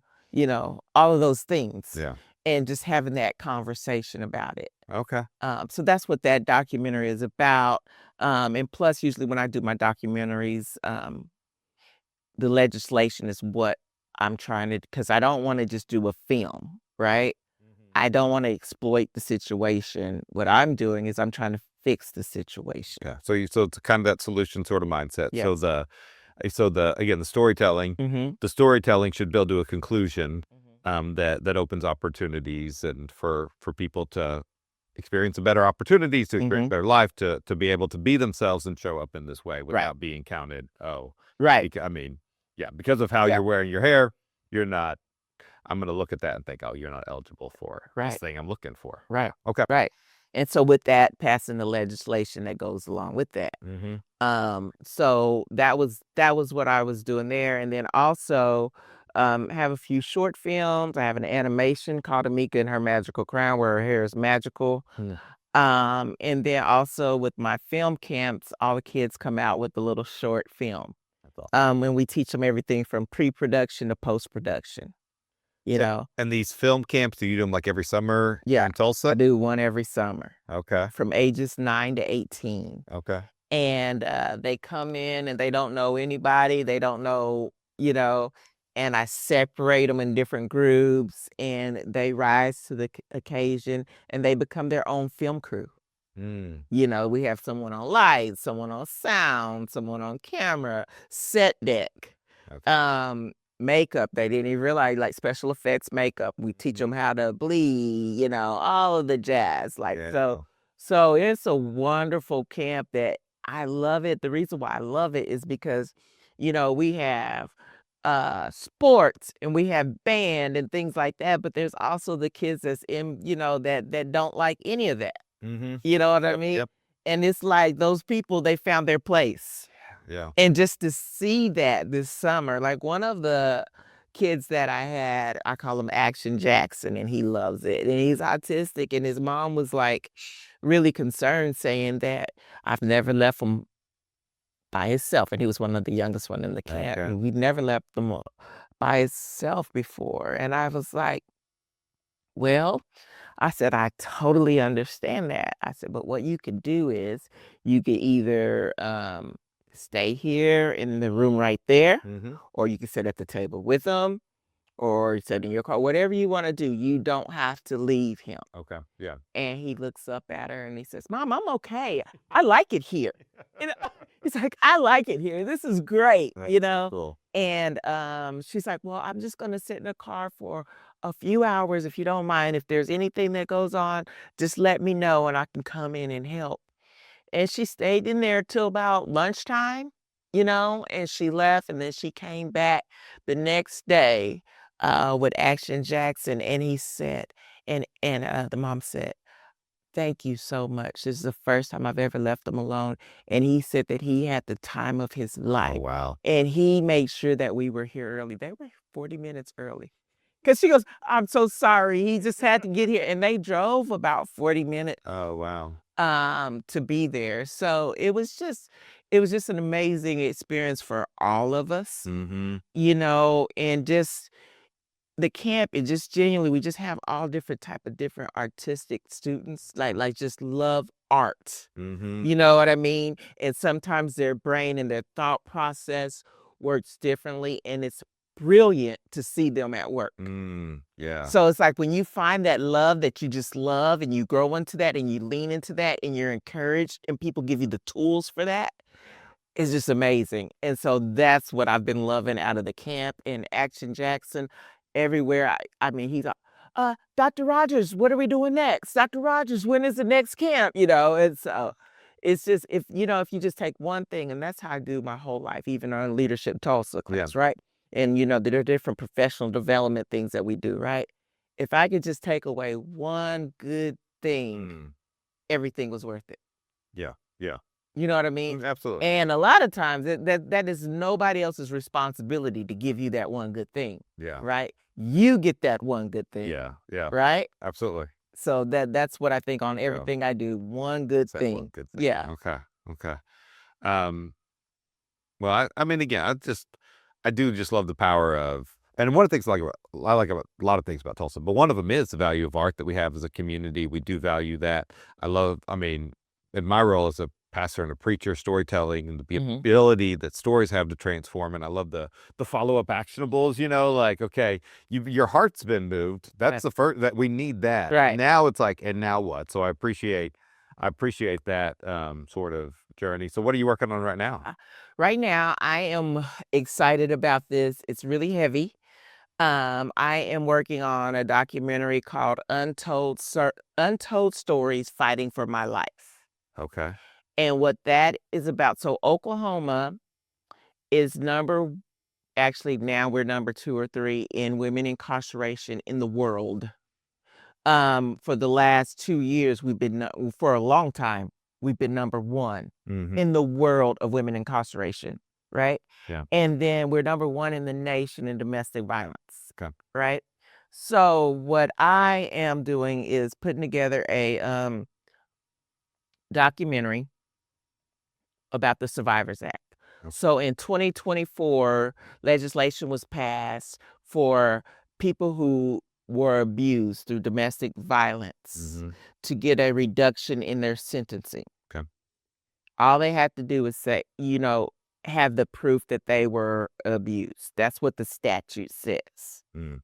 all of those things. Yeah. And just having that conversation about it. Okay. So that's what that documentary is about. And plus, usually when I do my documentaries, the legislation is what I'm trying to, because I don't want to just do a film, right? I don't want to exploit the situation. What I'm doing is I'm trying to fix the situation. Yeah. So it's kind of that solution sort of mindset. Yes. So again, Mm-hmm. the storytelling should build to a conclusion, Mm-hmm. that opens opportunities and for people to experience better opportunities, to experience Mm-hmm. better life, to be able to be themselves and show up in this way Right. without being counted. Oh, Right. I mean, yeah, because of how Yeah. you're wearing your hair, you're not. I'm going to look at that and think, oh, you're not eligible for this Right. thing I'm looking for. Right. Okay. Right. And so with that, passing the legislation that goes along with that. Mm-hmm. So that was what I was doing there. And then also have a few short films. I have an animation called Tamecca and Her Magical Crown, where her hair is magical. And then also with my film camps, all the kids come out with a little short film. That's awesome. And we teach them everything from pre-production to post-production. And these film camps, do you do them like every summer Yeah, in Tulsa? I do one every summer. Okay. From ages 9 to 18. Okay. And they come in and they don't know anybody. They don't know, and I separate them in different groups, and they rise to the occasion, and they become their own film crew. We have someone on lights, someone on sound, someone on camera, set deck, Okay. makeup. They didn't even realize, like, special effects makeup. We teach them how to bleed, all of the jazz. So it's a wonderful camp that I love it. The reason why I love it is because, we have sports and we have band and things like that, but there's also the kids that's in, that don't like any of that. Mm-hmm. You know what I mean? Yep. And it's like those people, they found their place. Yeah. And just to see that this summer, like one of the kids that I had, I call him Action Jackson, and he loves it. And he's autistic, and his mom was like really concerned, saying that I've never left him by himself. And he was one of the youngest one in the camp. Okay. And we'd never left him by himself before. And I was like, well, I said, I totally understand that. I said, but what you could do is you could either stay here in the room right there, Mm-hmm. or you can sit at the table with them, or sit in your car, whatever you want to do. You don't have to leave him. Okay. Yeah. And he looks up at her and he says, Mom, I'm okay. I like it here. He's like, I like it here. This is great, That's cool. And she's like, well, I'm just going to sit in the car for a few hours, if you don't mind. If there's anything that goes on, just let me know and I can come in and help. And she stayed in there till about lunchtime, and she left, and then she came back the next day with Action Jackson, and he said, and the mom said, thank you so much. This is the first time I've ever left him alone. And he said that he had the time of his life. Oh, wow. And he made sure that we were here early. They were 40 minutes early. Because she goes, I'm so sorry. He just had to get here. And they drove about 40 minutes Oh, wow. to be there. So it was just an amazing experience for all of us, Mm-hmm. and just the camp, it just genuinely, we just have all different type of different artistic students, like just love art. Mm-hmm. You know what I mean? And sometimes their brain and their thought process works differently, and it's brilliant to see them at work. Yeah. So it's like when you find that love that you just love, and you grow into that, and you lean into that, and you're encouraged, and people give you the tools for that, it's just amazing. And so that's what I've been loving out of the camp. And Action Jackson, everywhere. I mean, he's like, Dr. Rogers, what are we doing next? Dr. Rogers, when is the next camp? And so it's just, if you just take one thing, and that's how I do my whole life, even on Leadership Tulsa class, right? And, there are different professional development things that we do, right? If I could just take away one good thing, everything was worth it. Yeah. Yeah. You know what I mean? Absolutely. And a lot of times that is nobody else's responsibility to give you that one good thing, Yeah. right? You get that one good thing, Yeah. Yeah. right? Absolutely. So that's what I think on everything I do, one good That one thing. good thing. Yeah. Okay. Okay. Um, well, I mean, again, I do just love the power of, and one of the things I like about a lot of things about Tulsa, but one of them is the value of art that we have as a community. We do value that. I mean, in my role as a pastor and a preacher, storytelling and the Mhm. ability that stories have to transform. And I love the follow up actionables. Like, okay, your heart's been moved. That's the first that we need that. Right. Now it's like, and now what? So I appreciate that sort of journey. So what are you working on right now? Right now, I am excited about this. It's really heavy. I am working on a documentary called Untold Stories Fighting for My Life. Okay. And what that is about, so Oklahoma is actually now we're number 2 or 3 in women incarceration in the world. For the last 2 years, for a long time, we've been number 1 Mm-hmm. in the world of women incarceration, right? Yeah. And then we're number 1 in the nation in domestic violence, Okay. right? So what I am doing is putting together a documentary about the Survivors Act. Okay. So in 2024, legislation was passed for people who were abused through domestic violence Mm-hmm. to get a reduction in their sentencing. Okay. All they have to do is say, have the proof that they were abused. That's what the statute says. Mm.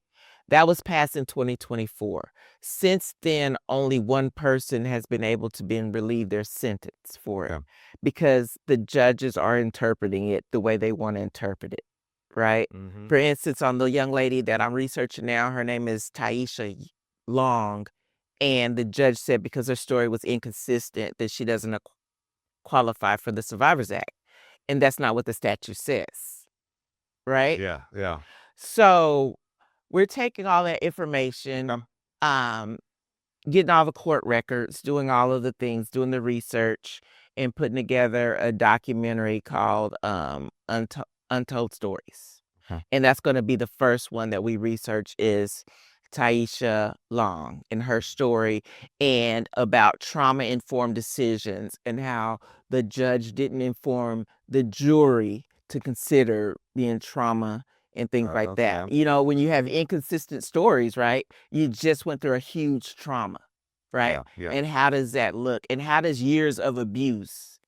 That was passed in 2024. Since then, only one person has been able to be relieved their sentence for it Okay. because the judges are interpreting it the way they want to interpret it, right? Mm-hmm. For instance, on the young lady that I'm researching now, her name is Taisha Long, and the judge said because her story was inconsistent that she doesn't qualify for the Survivors Act, and that's not what the statute says, right? Yeah. Yeah. So we're taking all that information, Okay. um, getting all the court records, doing all of the things, doing the research, and putting together a documentary called Untold Stories. Okay. And that's going to be the first one that we research is Taisha Long and her story and about trauma-informed decisions and how the judge didn't inform the jury to consider being trauma and things like that. Okay. When you have inconsistent stories, right? You just went through a huge trauma, right? Yeah. Yeah. And how does that look? And how does years of abuse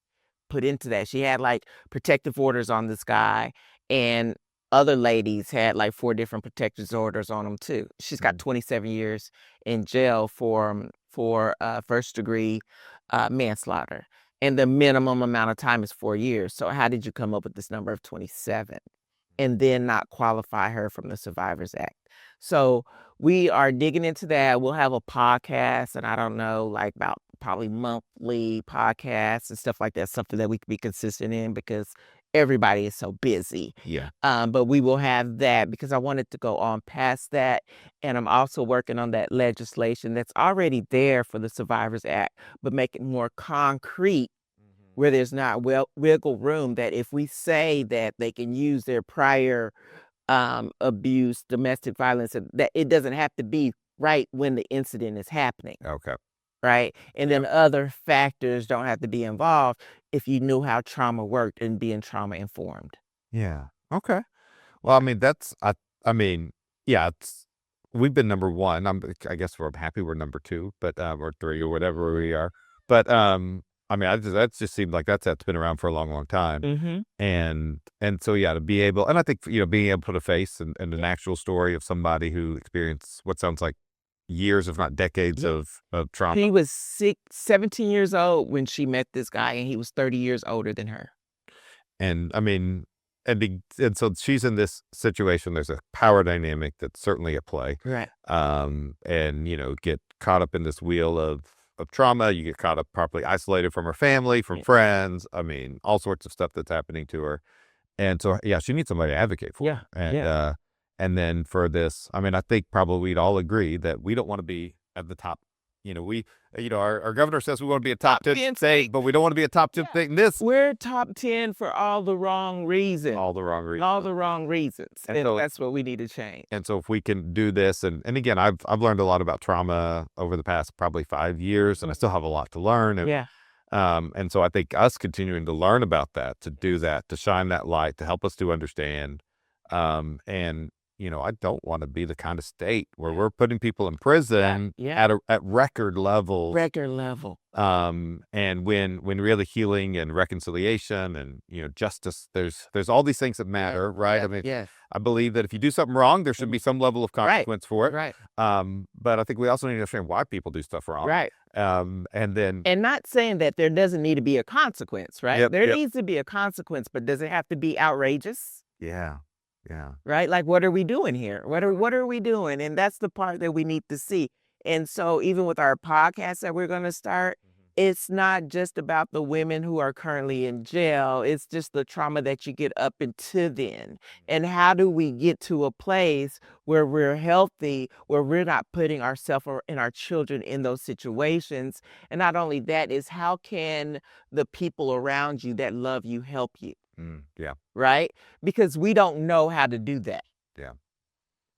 put into that? She had like protective orders on this guy, and other ladies had like 4 different protective orders on them too. She's got 27 years in jail for first degree manslaughter, and the minimum amount of time is 4 years. So how did you come up with this number of 27? And then not qualify her from the Survivors Act. So we are digging into that. We'll have a podcast, and I don't know, like about probably monthly podcasts and stuff like that, something that we can be consistent in because everybody is so busy. Yeah. But we will have that because I wanted to go on past that. And I'm also working on that legislation that's already there for the Survivors Act, but make it more concrete where there's not wiggle room that if we say that they can use their prior abuse, domestic violence, that it doesn't have to be right when the incident is happening, Okay. right? And then other factors don't have to be involved if you knew how trauma worked and being trauma informed. Yeah. Okay. Well, I mean, I mean, yeah, we've been number 1. I guess we're happy we're number 2, but, or 3 or whatever we are. But, I mean, that just seemed like that's been around for a long, long time. Mm-hmm. And so, yeah, to be able, and I think, being able to put a face and an actual story of somebody who experienced what sounds like years, if not decades of trauma. She was 17 years old when she met this guy, and he was 30 years older than her. And I mean, and so she's in this situation. There's a power dynamic that's certainly at play. Right. And get caught up in this wheel of trauma. You get caught up properly isolated from her family, from friends. I mean, all sorts of stuff that's happening to her. And so, yeah, she needs somebody to advocate for. Yeah. And and then for this, I mean, I think probably we'd all agree that we don't want to be at the top our governor says we want to be a top 10 state, but we don't want to be a top 10 state in this. We're top 10 for all the wrong reasons. All the wrong reasons. All the wrong reasons. And And so- that's what we need to change. And so if we can do this, and again, I've learned a lot about trauma over the past probably 5 years, and I still have a lot to learn. And, Yeah. and so I think us continuing to learn about that, to do that, to shine that light, to help us to understand. And I don't want to be the kind of state where we're putting people in prison at record levels. Record level. And when really healing and reconciliation and justice, there's all these things that matter, right? I mean, I believe that if you do something wrong, there should be some level of consequence for it. Right. But I think we also need to understand why people do stuff wrong. Right. And not saying that there doesn't need to be a consequence, right? Yep, There yep. needs to be a consequence, but does it have to be outrageous? yeah. Right? Like, what are we doing here? What are we doing? And that's the part that we need to see. And so even with our podcast that we're going to start, it's not just about the women who are currently in jail. It's just the trauma that you get up into then. And how do we get to a place where we're healthy, where we're not putting ourselves and our children in those situations? And not only that, is how can the people around you that love you help you? Yeah. Right? Because we don't know how to do that. Yeah.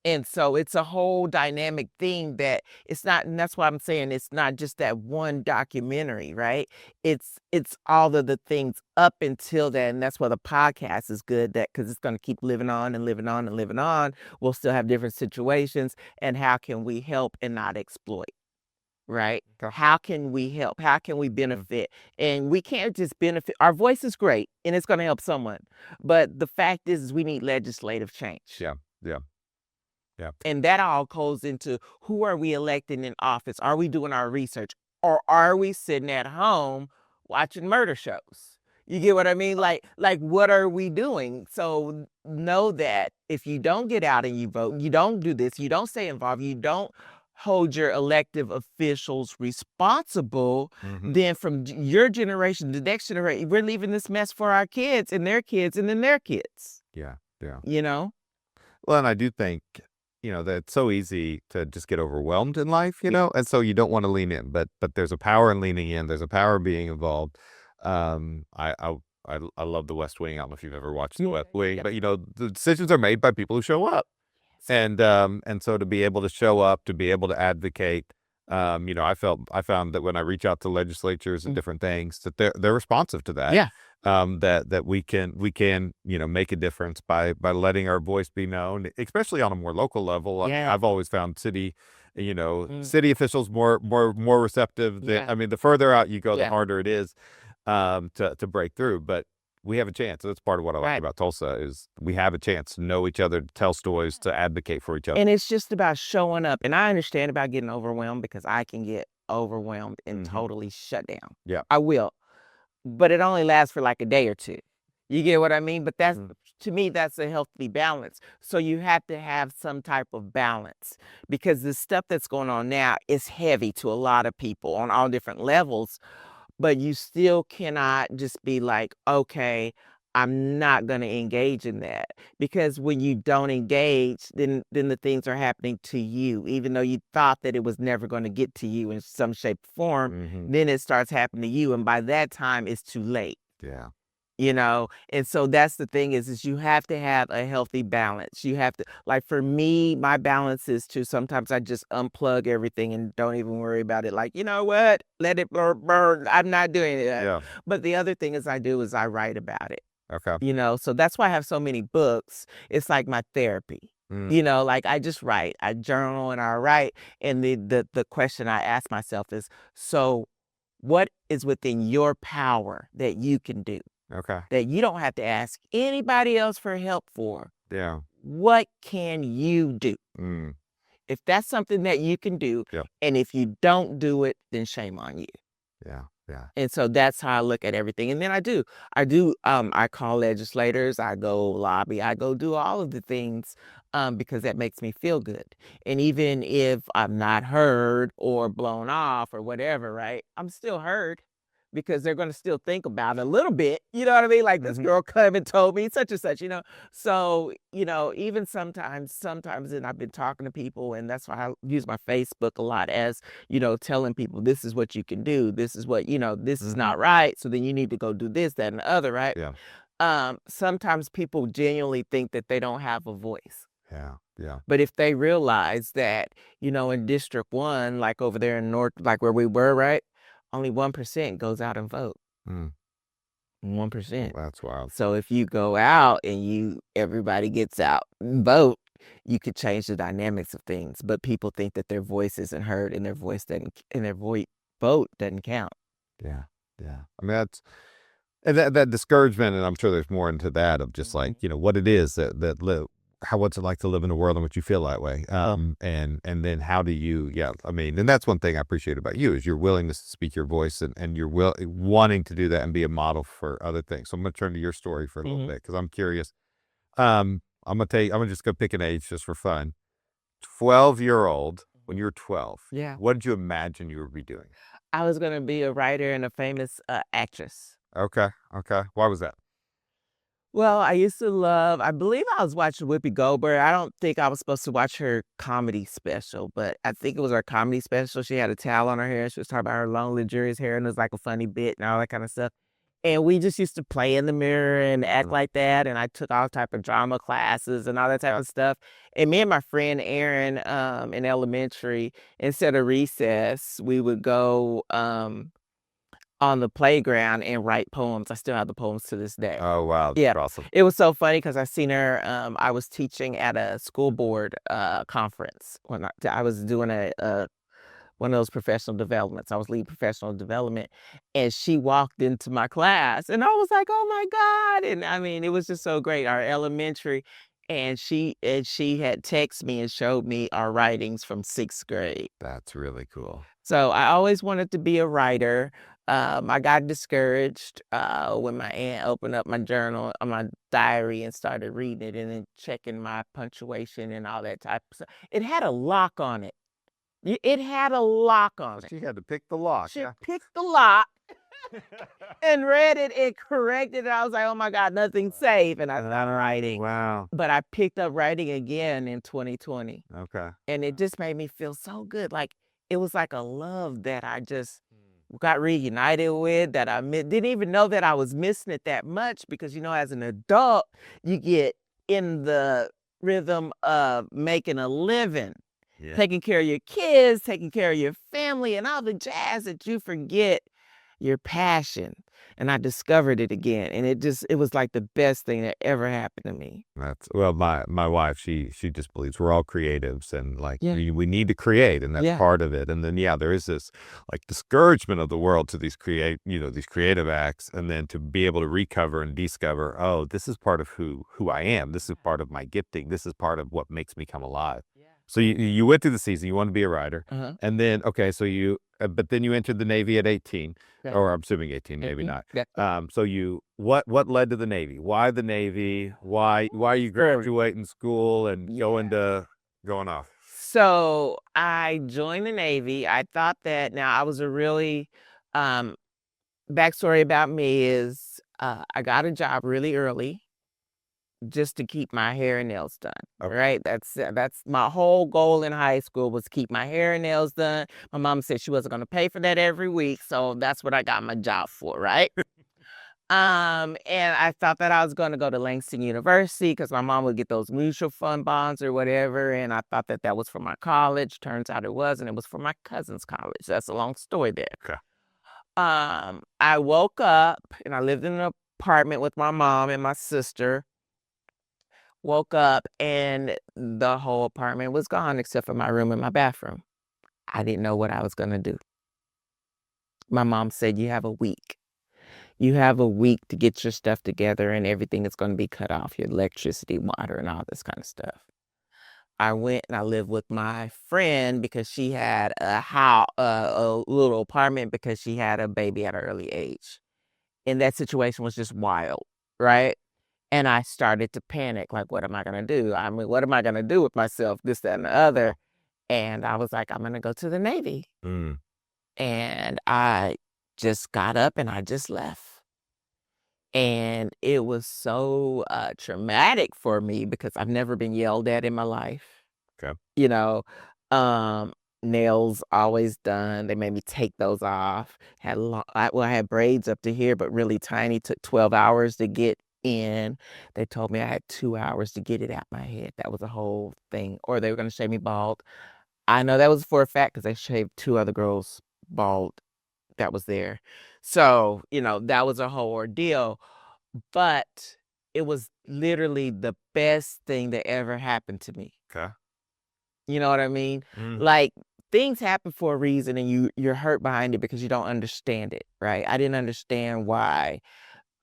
And so it's a whole dynamic thing that it's not, and that's why I'm saying it's not just that one documentary, right? It's all of the things up until then. And that's why the podcast is good, that because it's going to keep living on and living on and living on. We'll still have different situations. And how can we help and not exploit? Right? Okay. How can we help? How can we benefit? And we can't just benefit. Our voice is great and it's going to help someone. But the fact is we need legislative change. Yeah. And that all goes into, who are we electing in office? Are we doing our research? Or are we sitting at home watching murder shows? You get what I mean? Like what are we doing? So know that if you don't get out and you vote, you don't do this, you don't stay involved, you don't hold your elective officials responsible, then from your generation, the next generation, we're leaving this mess for our kids and then their kids. Yeah. Well, and I do think, that it's so easy to just get overwhelmed in life, and so you don't want to lean in, but there's a power in leaning in. There's a power in being involved. I love The West Wing. I don't know if you've ever watched The West Wing, but the decisions are made by people who show up. And so to be able to show up, to be able to advocate, I found that when I reach out to legislatures and different things, that they're responsive to that. Yeah. That we can make a difference by letting our voice be known, especially on a more local level. Yeah. I've always found city officials more receptive than, Yeah. I mean, the further out you go, the Yeah. harder it is to break through. But we have a chance. That's part of what I like Right. about Tulsa, is we have a chance to know each other, to tell stories, to advocate for each other. And it's just about showing up. And I understand about getting overwhelmed, because I can get overwhelmed and totally shut down. Yeah. I will. But it only lasts for like a day or two. You get what I mean? But that's, to me, that's a healthy balance. So you have to have some type of balance, because the stuff that's going on now is heavy to a lot of people on all different levels. But you still cannot just be like, okay, I'm not going to engage in that, because when you don't engage, then the things are happening to you, even though you thought that it was never going to get to you in some shape or form. Then it starts happening to you, and by that time it's too late. Yeah. And so that's the thing is you have to have a healthy balance. You have to, like, for me, my balance is to sometimes I just unplug everything and don't even worry about it. Like, you know what? Let it burn. I'm not doing it. Yeah. But the other thing is I write about it. Okay. So that's why I have so many books. It's like my therapy. Like I just write, I journal and I write. And the question I ask myself is, so what is within your power that you can do? Okay. That you don't have to ask anybody else for help for? Yeah. What can you do? If that's something that you can do, Yeah. and if you don't do it, then shame on you. Yeah. And so that's how I look at everything. And then I call legislators, I go lobby, I go do all of the things, because that makes me feel good. And even if I'm not heard or blown off or whatever, right, I'm still heard, because they're going to still think about it a little bit. You know what I mean? Like this girl came and told me such and such, you know. So, you know, even sometimes, and I've been talking to people, and that's why I use my Facebook a lot as, you know, telling people this is what you can do. This is what, you know, this is not right. So then you need to go do this, that, and the other, right? Yeah. Sometimes people genuinely think that they don't have a voice. Yeah. Yeah. But if they realize that, you know, in District 1, like over there in North, like where we were, right? Only 1% goes out and vote. 1%. That's wild. So if you go out and everybody gets out and vote, you could change the dynamics of things. But people think that their voice isn't heard and their vote doesn't count. Yeah. Yeah. I mean, and that discouragement, and I'm sure there's more into that of just like, you know, what it is what's it like to live in a world in which you feel that way. And then how do you, I mean, and that's one thing I appreciate about you is your willingness to speak your voice and you're wanting to do that and be a model for other things. So I'm going to turn to your story for a little bit, cause I'm curious. I'm just going to pick an age just for fun. 12-year-old, when you were 12, what did you imagine you would be doing? I was going to be a writer and a famous actress. Okay. Why was that? Well, I believe I was watching Whoopi Goldberg. I don't think I was supposed to watch her comedy special, but I think it was her comedy special. She had a towel on her hair. She was talking about her long, luxurious hair, and it was like a funny bit and all that kind of stuff. And we just used to play in the mirror and act like that. And I took all type of drama classes and all that type of stuff. And me and my friend Aaron, in elementary, instead of recess, we would go on the playground and write poems. I still have the poems to this day. Oh, wow. Yeah. That's awesome. It was so funny because I seen her. I was teaching at a school board conference when I was doing one of those professional developments. I was leading professional development, and she walked into my class, and I was like, "Oh my God!" And I mean, it was just so great. Our elementary, and she had texted me and showed me our writings from 6th grade. That's really cool. So I always wanted to be a writer. I got discouraged when my aunt opened up my journal, my diary, and started reading it and then checking my punctuation and all that type of stuff. It had a lock on it. It had a lock on it. She had to pick the lock. She picked the lock and read it and corrected it. I was like, oh my God, nothing's safe. And I'm writing. Wow. But I picked up writing again in 2020. Okay. And it just made me feel so good. Like it was like a love that I just got reunited with, that I didn't even know that I was missing it that much, because, you know, as an adult, you get in the rhythm of making a living, taking care of your kids, taking care of your family, and all the jazz that you forget your passion. And I discovered it again, and it was like the best thing that ever happened to me. My wife, she just believes we're all creatives, and like we need to create, and that's part of it. And then there is this like discouragement of the world to these creative acts, and then to be able to recover and discover, oh, this is part of who I am. This is part of my gifting. This is part of what makes me come alive. So you went through the season. You want to be a writer, and then but then you entered the Navy at 18, or I'm assuming 18, maybe not. So what led to the Navy? Why the Navy? Why you graduating school and going off? So I joined the Navy. I thought that I was a really backstory about me is I got a job really early, just to keep my hair and nails done. Right? That's my whole goal in high school, was keep my hair and nails done. My mom said she wasn't going to pay for that every week, so that's what I got my job for, right? And I thought that I was going to go to Langston University because my mom would get those mutual fund bonds or whatever, and I thought that was for my college. Turns out it wasn't. It was for my cousin's college. That's a long story there. Okay. I woke up and I lived in an apartment with my mom and my sister. Woke up and the whole apartment was gone except for my room and my bathroom. I didn't know what I was going to do. My mom said, you have a week. You have a week to get your stuff together, and everything is going to be cut off, your electricity, water, and all this kind of stuff. I went and I lived with my friend because she had a little apartment because she had a baby at an early age. And that situation was just wild, right? And I started to panic, like, what am I going to do? I mean, what am I going to do with myself, this, that, and the other? And I was like, I'm going to go to the Navy. And I just got up and I just left. And it was so, traumatic for me because I've never been yelled at in my life. Okay. You know, um, nails always done. They made me take those off. I had braids up to here, but really tiny. Took 12 hours to get in. They told me I had 2 hours to get it out my head. That was a whole thing. Or they were gonna shave me bald. I know that was for a fact because they shaved 2 other girls bald that was there. So, that was a whole ordeal, but it was literally the best thing that ever happened to me. Okay. You know what I mean? Mm. Like, things happen for a reason and you're hurt behind it because you don't understand it, right? I didn't understand why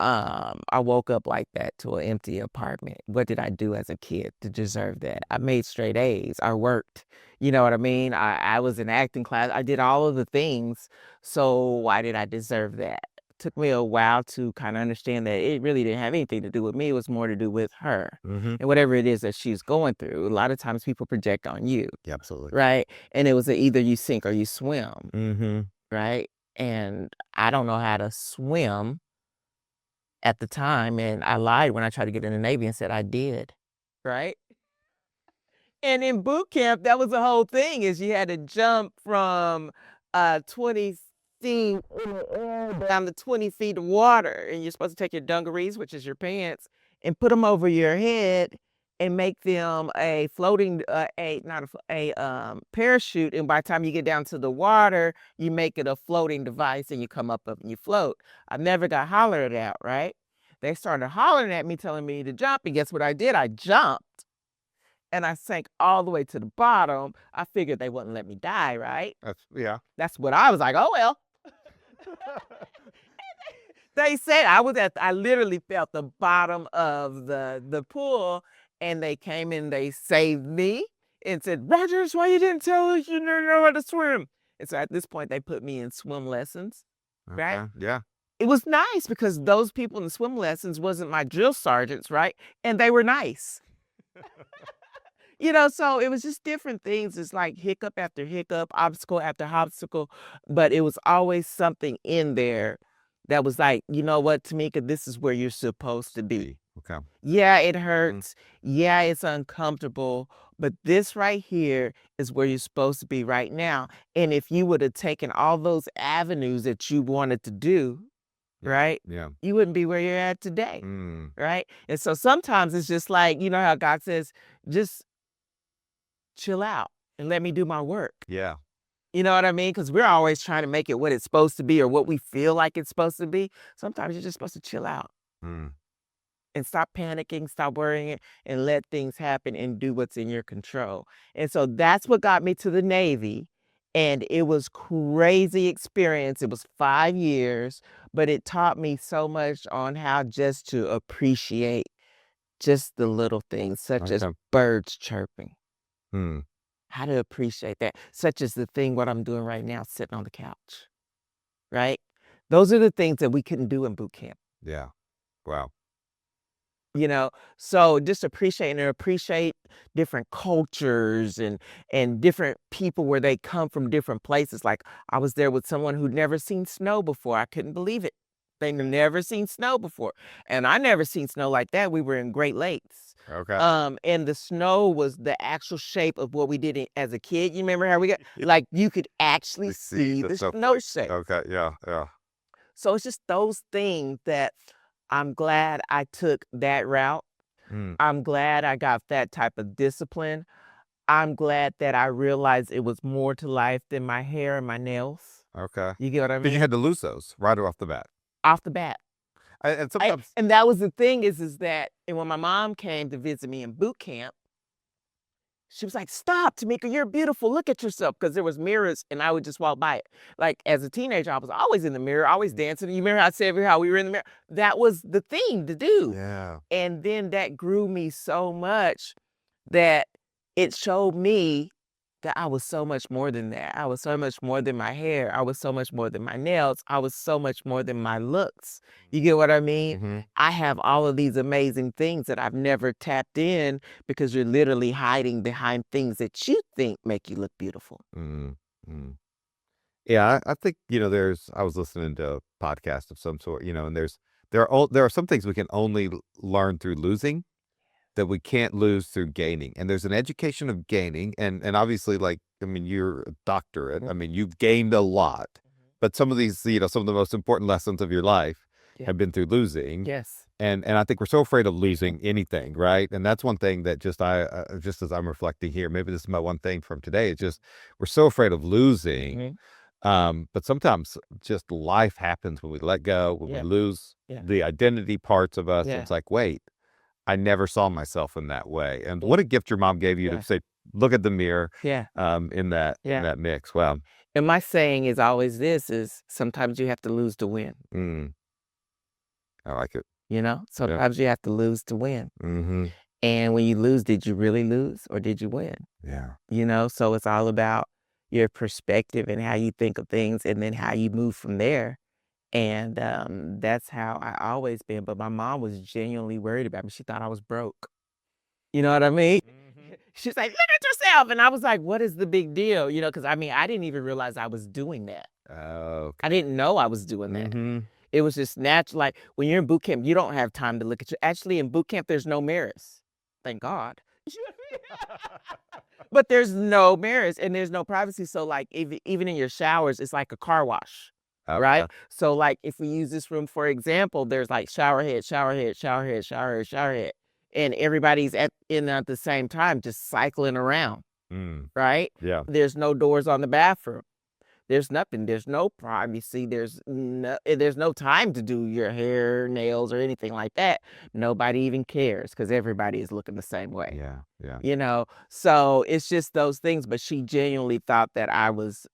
I woke up like that to an empty apartment. What did I do as a kid to deserve that? I made straight A's. I worked. You know what I mean? I was in acting class. I did all of the things. So why did I deserve that? Took me a while to kind of understand that it really didn't have anything to do with me. It was more to do with her Mm-hmm. and whatever it is that she's going through. A lot of times people project on you, Yeah, absolutely. right? And it was either you sink or you swim, Mm-hmm. right? And I don't know how to swim at the time, and I lied when I tried to get in the Navy and said I did, right? And in boot camp, that was the whole thing is you had to jump from 20 feet in the air down to 20 feet of water, and you're supposed to take your dungarees, which is your pants, and put them over your head and make them a floating a not a, parachute. And by the time you get down to the water, you make it a floating device, and you come up and you float. I never got hollered at, right? They started hollering at me, telling me to jump, and guess what I did? I jumped and I sank all the way to the bottom. I figured they wouldn't let me die, right? Yeah. That's what I was like, oh well. They said I literally felt the bottom of the pool, and they came in, they saved me and said, Rogers, why you didn't tell us you didn't know how to swim? And so at this point they put me in swim lessons, right? Okay. Yeah. It was nice because those people in the swim lessons wasn't my drill sergeants, right? And they were nice. So it was just different things. It's like hiccup after hiccup, obstacle after obstacle, but it was always something in there that was like, you know what, Tamecca, this is where you're supposed to be. Okay. Yeah, it hurts. Yeah, it's uncomfortable, but this right here is where you're supposed to be right now. And if you would have taken all those avenues that you wanted to do, right? Yeah. You wouldn't be where you're at today, Mm. right? And so sometimes it's just like, you know how God says, just chill out and let me do my work. Yeah. You know what I mean? Because we're always trying to make it what it's supposed to be or what we feel like it's supposed to be. Sometimes you're just supposed to chill out Mm. and stop panicking, stop worrying, and let things happen and do what's in your control. And so that's what got me to the Navy. And it was crazy experience. It was 5 years, but it taught me so much on how just to appreciate just the little things, such as Okay. birds chirping. Mm. How to appreciate that, such as the thing what I'm doing right now, sitting on the couch, right? Those are the things that we couldn't do in boot camp, Yeah. Wow. you know? So just appreciate different cultures and different people where they come from different places. Like I was there with someone who'd never seen snow before. I couldn't believe it. They'd never seen snow before. And I never seen snow like that. We were in Great Lakes. Okay. And the snow was the actual shape of what we did as a kid. You remember how we got like you could actually You see the stuff snow shape. Okay. Yeah. Yeah. So it's just those things that I'm glad I took that route. Mm. I'm glad I got that type of discipline. I'm glad that I realized it was more to life than my hair and my nails. Okay. You get what I But you mean? had to lose those right off the bat. Off the bat. And sometimes. And that was the thing is that and when my mom came to visit me in boot camp, she was like, "Stop, Tamecca, you're beautiful. Look at yourself." Because there was mirrors, and I would just walk by it. Like as a teenager, I was always in the mirror, always dancing. You remember I said how we were in the mirror? That was the thing to do. Yeah. And then that grew me so much that it showed me that I was so much more than that. I was so much more than my hair. I was so much more than my nails. I was so much more than my looks. You get what I mean? Mm-hmm. I have all of these amazing things that I've never tapped in because you're literally hiding behind things that you think make you look beautiful. Mm. Mm. Yeah, I think, I was listening to a podcast of some sort, and there are some things we can only learn through losing that we can't lose through gaining. And there's an education of gaining. And obviously, like, I mean, you're a doctorate. I mean, you've gained a lot, but some of these, some of the most important lessons of your life Yeah. have been through losing. Yes. And I think we're so afraid of losing anything, right? And that's one thing that just as I'm reflecting here, maybe this is my one thing from today. It's just we're so afraid of losing. But sometimes just life happens when we let go, when we Yeah. lose Yeah. the identity parts of us. Yeah. It's like, wait, I never saw myself in that way. And Yeah. what a gift your mom gave you Yeah. to say, look at the mirror, Yeah. in that mix. Wow. And my saying is always this is sometimes you have to lose to win. Mm, I like it. Sometimes you have to lose to win. Mm-hmm. And when you lose, did you really lose or did you win? Yeah. So it's all about your perspective and how you think of things and then how you move from there. And that's how I always been. But my mom was genuinely worried about me. She thought I was broke. You know what I mean? She's like, look at yourself. And I was like, what is the big deal? Because I didn't even realize I was doing that. Okay. I didn't know I was doing that. Mm-hmm. It was just natural. Like when you're in boot camp, you don't have time to look at you. Actually, in boot camp, there's no mirrors. Thank God. But there's no mirrors and there's no privacy. So like even in your showers, it's like a car wash. Okay. Right? So like if we use this room, for example, there's like shower head, shower head, shower head, shower head, shower head. And everybody's in at the same time, just cycling around. Right? Yeah. There's no doors on the bathroom. There's nothing. There's no privacy. There's no time to do your hair, nails, or anything like that. Nobody even cares because everybody is looking the same way. Yeah. Yeah. So it's just those things. But she genuinely thought that I was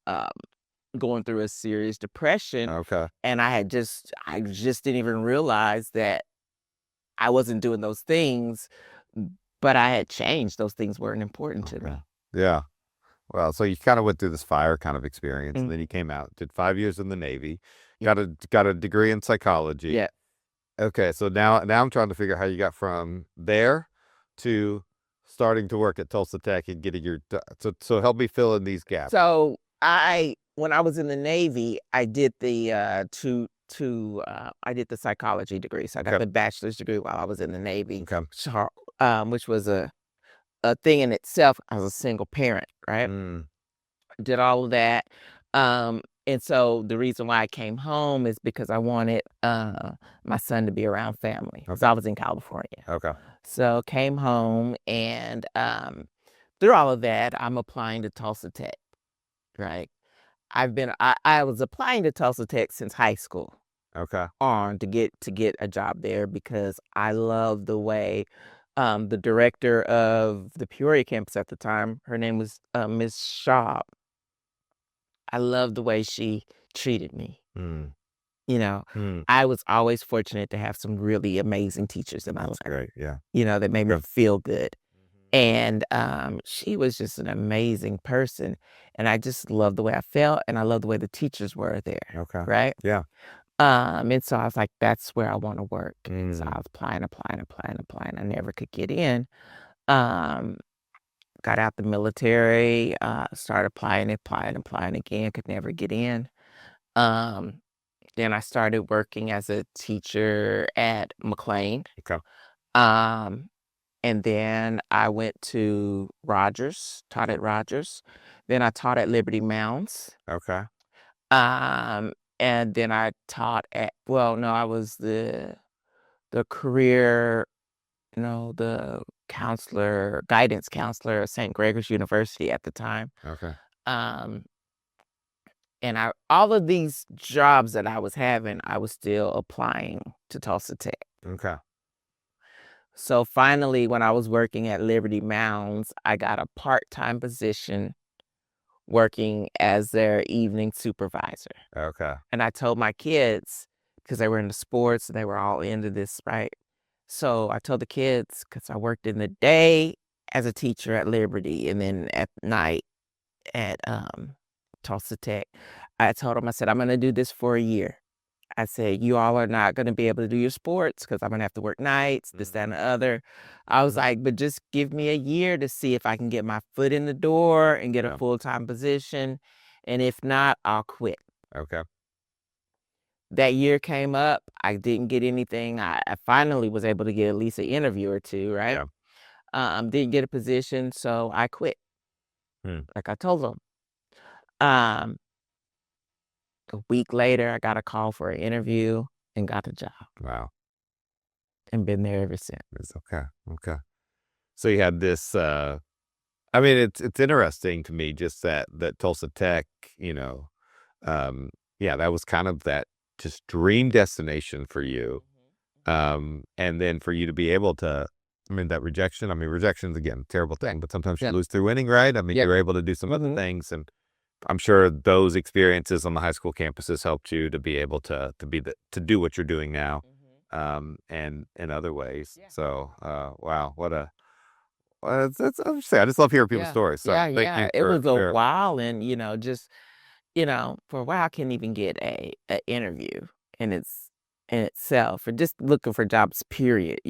going through a serious depression. Okay. And I just didn't even realize that I wasn't doing those things, but I had changed. Those things weren't important to me. Yeah. Well, so you kind of went through this fire kind of experience, and then you came out, did 5 years in the Navy, got a degree in psychology. Yeah. Okay, so now I'm trying to figure out how you got from there to starting to work at Tulsa Tech and getting your so help me fill in these gaps. So when I was in the Navy, I did the I did the psychology degree. So I got the bachelor's degree while I was in the Navy. Which was a thing in itself. I was a single parent, right? Did all of that. And so the reason why I came home is because I wanted my son to be around family. Because I was in California. Okay. So came home and through all of that, I'm applying to Tulsa Tech, right? I was applying to Tulsa Tech since high school. Okay. On to get a job there because I love the way the director of the Peoria campus at the time, her name was Miss Shaw. I loved the way she treated me. I was always fortunate to have some really amazing teachers in my life. Great, yeah. That made me feel good. And she was just an amazing person. And I just loved the way I felt, and I loved the way the teachers were there. Okay. Right? Yeah. And so I was like, that's where I want to work. So I was applying. I never could get in. Got out the military, started applying again, could never get in. Then I started working as a teacher at McLean. Okay. And then I went to Rogers, taught at Rogers. Then I taught at Liberty Mounds. Okay. And then I taught at, I was the career, the guidance counselor at St. Gregor's University at the time. Okay. And all of these jobs that I was having, I was still applying to Tulsa Tech. Okay. So finally, when I was working at Liberty Mounds, I got a part-time position working as their evening supervisor. Okay. And I told my kids, because they were into sports and they were all into this, right? So I told the kids, because I worked in the day as a teacher at Liberty and then at night at Tulsa Tech, I told them, I said, I'm going to do this for a year. I said, you all are not going to be able to do your sports because I'm going to have to work nights, this, that, and the other. I was like, but just give me a year to see if I can get my foot in the door and get a full-time position. and if not, I'll quit. Okay. That year came up, I didn't get anything. I finally was able to get at least an interview or 2, right? Yeah. Didn't get a position, so I quit, Hmm. like I told them. Um, a week later, I got a call for an interview and got the job Wow. and been there ever since. It's okay. Okay. So you had this, I mean, it's interesting to me just that Tulsa Tech, you know, um, yeah, that was kind of that just dream destination for you. And then for you to be able to, I mean, that rejection, I mean, rejection's again, a terrible thing, but sometimes you Yep. lose through winning, right? I mean, Yep. you're able to do some other Mhm. things, and I'm sure those experiences on the high school campuses helped you to be able to do what you're doing now, Mhm. and in other ways. Yeah. So, wow, what a well, it's I'm just saying, I just love hearing people's Yeah. stories. So Yeah, thank yeah. you It was a for while and, just, for a while I couldn't even get a interview in itself or just looking for jobs, period,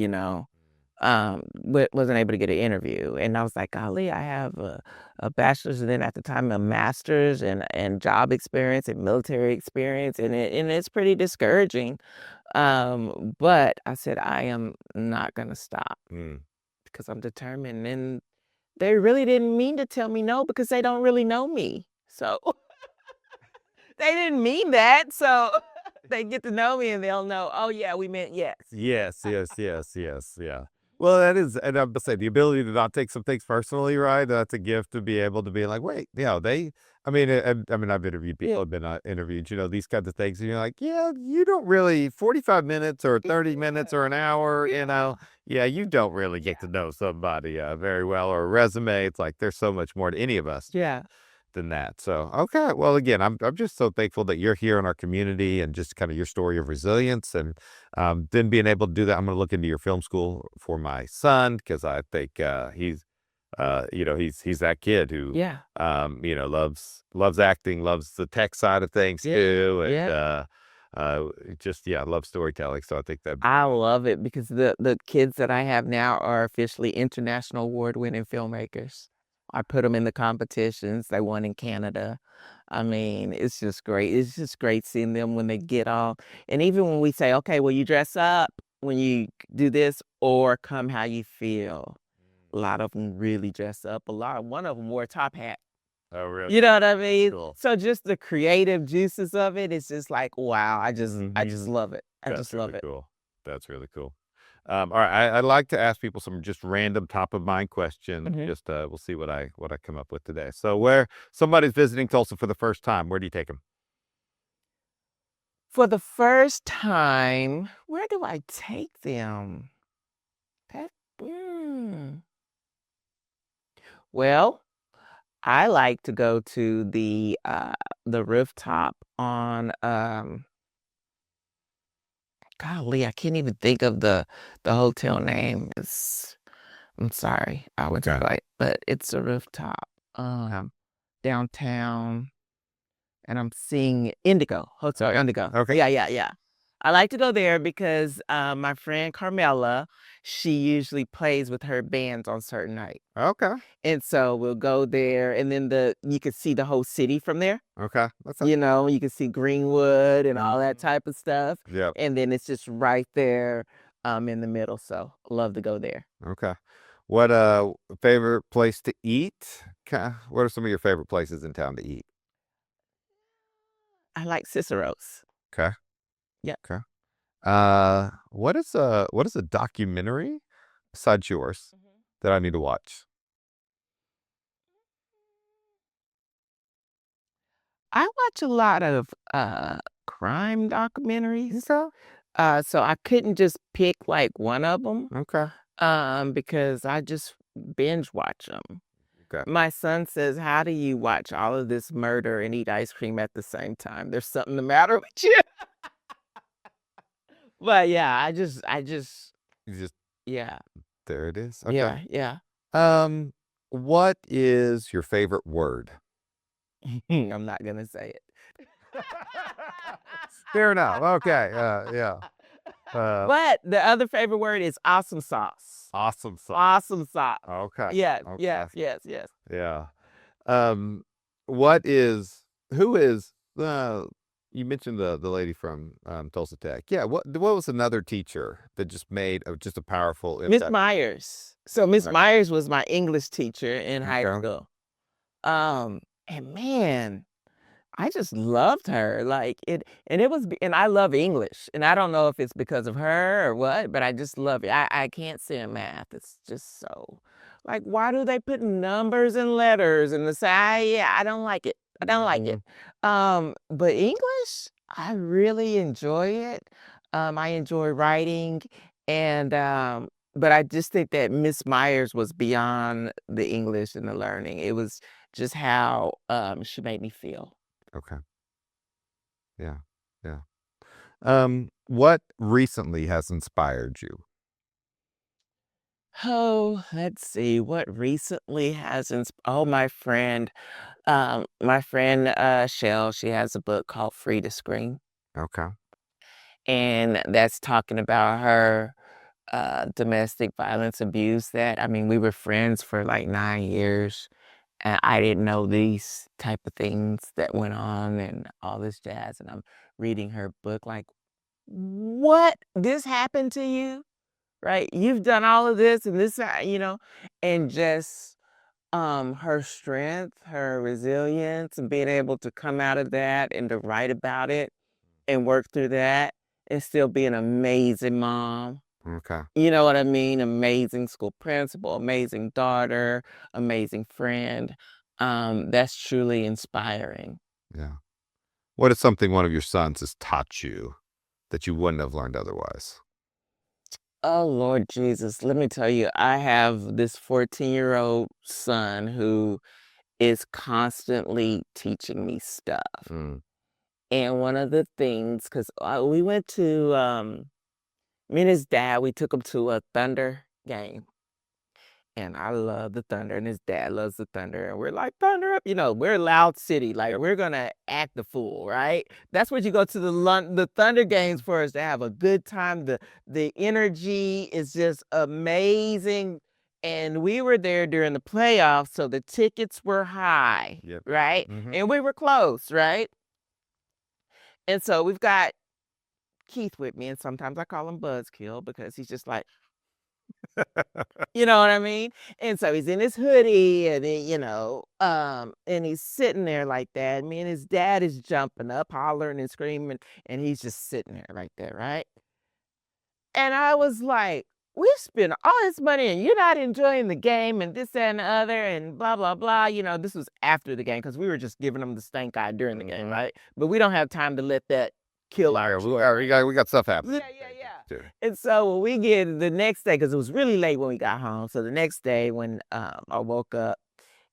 wasn't able to get an interview. And I was like, golly, I have a bachelor's and then at the time a master's and job experience and military experience and it's pretty discouraging. But I said, I am not gonna stop mm, because I'm determined. And they really didn't mean to tell me no because they don't really know me. So they didn't mean that. So they get to know me and they'll know, oh yeah, we meant yes. yes, yes, yes, yes, yeah. Well, that is, and I'm gonna say the ability to not take some things personally, right? That's a gift to be able to be like, wait, they. I mean, I mean, I've interviewed Yeah. people, have been interviewed, these kinds of things, and you're like, yeah, you don't really 45 minutes or 30 minutes or an hour, yeah, you don't really get to Yeah. know somebody very well or a resume. It's like there's so much more to any of us Yeah. than that. So, okay. Well, again, I'm just so thankful that you're here in our community and just kind of your story of resilience and then being able to do that. I'm going to look into your film school for my son because I think he's that kid who Yeah. loves acting, loves the tech side of things Yeah. too, and Yeah. just yeah, loves storytelling. So I think that I love it because the kids that I have now are officially international award-winning filmmakers. I put them in the competitions. They won in Canada. I mean, it's just great. It's just great seeing them when they get all and even when we say, "Okay, will you dress up when you do this or come how you feel?" A lot of them really dress up. One of them wore a top hat. oh really You know what I mean? cool. So just the creative juices of it is just like, wow, I Mhm. just love it. I That's just love really it. cool. That's really cool. All right, I like to ask people some just random top of mind questions. Mhm. Just we'll see what I come up with today. So, where somebody's visiting Tulsa for the first time, where do you take them? For the first time, where do I take them? That mm. Well, I like to go to the rooftop on, golly, I can't even think of the hotel name. I'm sorry, I went to Okay. blank, but it's a rooftop, downtown. And I'm seeing Indigo, Hotel Indigo. Okay. Yeah, yeah, yeah. I like to go there because, my friend Carmela, she usually plays with her bands on certain night. Okay. And so we'll go there and then you can see the whole city from there. Okay. That's You can see Greenwood and all that type of stuff. yeah. And then it's just right there, in the middle. So love to go there. Okay. What favorite place to eat? What are some of your favorite places in town to eat? I like Cicero's. Okay. Yeah. Okay. What is a documentary besides yours Mhm. that I need to watch? I watch a lot of, crime documentaries. Okay. So I couldn't just pick, like, one of them, Okay. because I just binge watch them. Okay. My son says, "How do you watch all of this murder and eat ice cream at the same time? There's something the matter with you." But, yeah, I just You just yeah, there it is. Okay. yeah, yeah. Um, what is your favorite word? I'm not gonna say it. Fair enough. Okay. Yeah. Uh, But the other favorite word is awesome sauce. awesome sauce. Awesome sauce. Okay. Yes, Okay. yes, yes, yes. Yeah. Um, what is Who is you mentioned the lady from Tulsa Tech. Yeah, what was another teacher that just made just a powerful Miss impact? Myers. So Miss Right. Myers was my English teacher in high Okay. school. And man, I just loved her, like, and it was b and I love English, and I don't know if it's because of her or what, but I just love it. I can't stand math. It's just so like, why do they put numbers and letters in the side? Yeah, I don't like it. I don't like it. Mhm. But English, I really enjoy it. I enjoy writing, and, but I just think that Miss Myers was beyond the English and the learning. It was just how, she made me feel. Okay. Yeah. Yeah. What recently has inspired you? Oh, let's see what recently has my friend Shell, she has a book called Free to Scream, Okay. and that's talking about her domestic violence abuse that I mean, we were friends for like 9 years, and I didn't know these type of things that went on and all this jazz, and I'm reading her book like, what? This happened to you? Right? You've done all of this and this, and just her strength, her resilience, and being able to come out of that and to write about it and work through that and still be an amazing mom. Okay. You know what I mean? Amazing school principal, amazing daughter, amazing friend. That's truly inspiring. Yeah. What is something one of your sons has taught you that you wouldn't have learned otherwise? Oh, Lord Jesus, let me tell you, I have this 14-year-old son who is constantly teaching me stuff. Mm. And one of the things, because we went to, me and his dad, we took him to a Thunder game. And I love the Thunder, and his dad loves the Thunder. And we're like, Thunder up, we're a loud city. Like, Yep. we're going to act the fool, right? That's what you go to the Thunder games for, is to have a good time. The energy is just amazing. And we were there during the playoffs, so the tickets were high, Yep. right? Mhm. And we were close, right? And so we've got Keith with me, and sometimes I call him Buzzkill because he's just like, you know what I mean? And so he's in his hoodie and and he's sitting there like that. Me and his dad is jumping up, hollering and screaming, and he's just sitting there like that, right? And I was like, we spent all this money and you're not enjoying the game and this, that, and the other, and blah, blah, blah. This was after the game because we were just giving them the stank eye during the game, Mhm. right? But we don't have time to let that kill our Yeah, joy. we got stuff Yeah, happening. yeah, yeah. Too. And so when we get the next day, because it was really late when we got home. So the next day when I woke up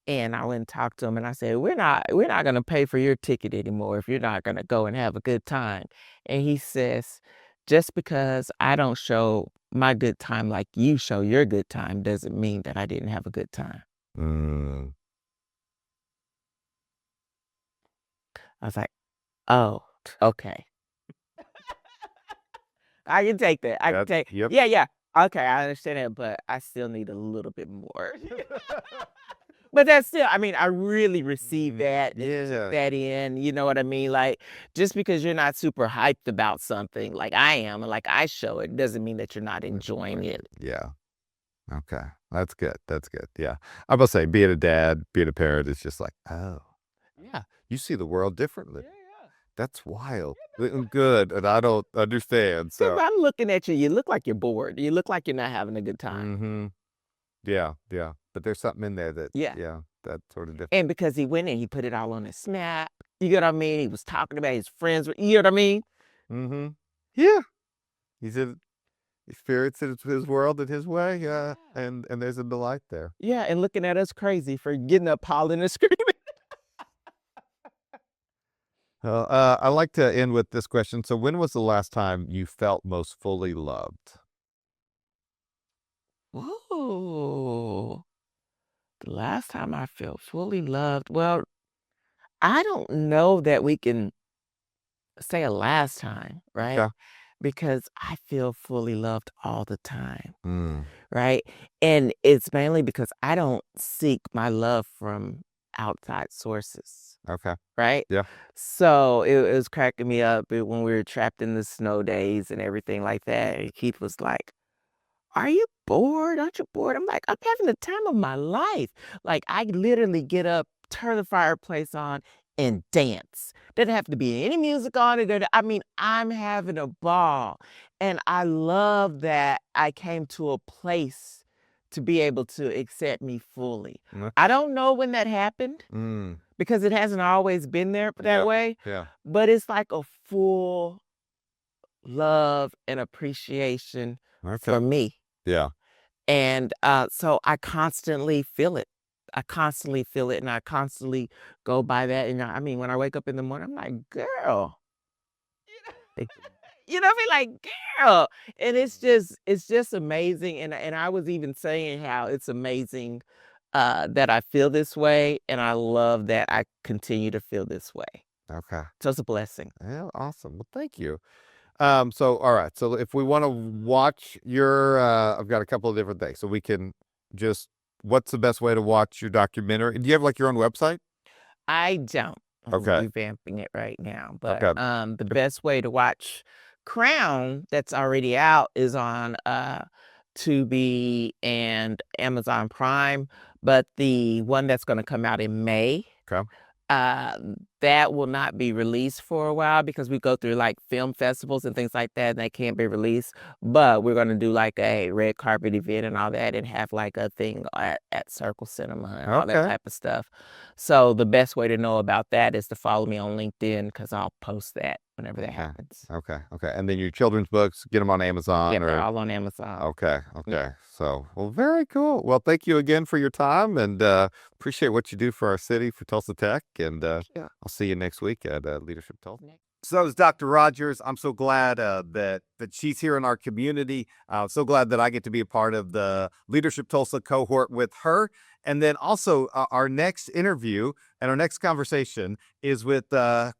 and I went and talked to him and I said, we're not gonna pay for your ticket anymore if you're not gonna go and have a good time. And he says, just because I don't show my good time like you show your good time doesn't mean that I didn't have a good time. Mm. I was like, oh, okay. I can take that. I can That take, yep. yeah, yeah. Okay, I understand that, but I still need a little bit more. But that's still, I mean, I really received Mhm. that and took Yeah. that in, you know what I mean? Like, just because you're not super hyped about something like I am, and like I show it, doesn't mean that you're not enjoying it. Yeah. Okay. That's good. That's good. Yeah. I must say, being a dad, being a parent is just like, oh, yeah, you see the world differently. Yeah, yeah. That's wild. Good. And I don't understand. 'Cause So, I'm looking at you look like you're bored. You look like you're not having a good time. hmm, yeah. Yeah. But there's something in there that, Yeah. yeah, that sort of different. And because he went and he put it all on his Snap, you get what I mean? He was talking about his friends, you know what I mean? Hmm. Yeah. He's in, experiences his world in his way. Yeah. Yeah. And there's a delight there. Yeah, and looking at us crazy for getting up, hollering and screaming. Well, I like to end with this question. So, when was the last time you felt most fully loved? Ooh. The last time I felt fully loved, well, I don't know that we can say a last time, right? Okay. Because I feel fully loved all the time, Mm. right? And it's mainly because I don't seek my love from outside sources, Okay. right? Yeah. So it was cracking me up when we were trapped in the snow days and everything like that. And Keith was like, "Are you bored? Aren't you bored?" I'm like, "I'm having the time of my life." Like, I literally get up, turn the fireplace on, and dance. Doesn't have to be any music on it. I mean, I'm having a ball. And I love that I came to a place to be able to accept me fully. Mm, I don't know when that happened mm, because it hasn't always been there that yeah. way, Yeah. but it's like a full love and appreciation Okay. for me. Yeah. And, so I constantly feel it. I constantly feel it, and I constantly go by that, and I mean, when I wake up in the morning, I'm like, "Girl." Like, you know what I mean? Like, "Girl." And it's just amazing, and I was even saying how it's amazing, that I feel this way, and I love that I continue to feel this way. Okay. So it's a blessing. Yeah. Awesome. Well, thank you. So all right. So if we want to watch your, I've got a couple of different things. So we can just, what's the best way to watch your documentary? Do you have like your own website? I don't. I'm Okay. revamping it right now, but, Okay. the best way to watch Crown that's already out is on, Tubi and Amazon Prime, but the one that's gonna come out in May, Okay. uh, that will not be released for a while because we go through, like, film festivals and things like that, and they can't be released, but we're gonna do, like, a red carpet event and all that and have, like, a thing at Circle Cinema and all that Okay. type of stuff. So, the best way to know about that is to follow me on LinkedIn because 'cause I'll post that whenever that Okay. happens. Okay. Okay. And then your children's books, get them on Amazon Yep, they're or, all on Amazon. okay. Yeah. Okay. So, well, very cool. Well, thank you again for your time and, appreciate what you do for our city, for Tulsa Tech. And, Yeah. I'll see you next week at, Leadership Tulsa. So is Dr. Rogers. I'm so glad that she's here in our community. So glad that I get to be a part of the Leadership Tulsa cohort with her. And then also our next interview and our next conversation is with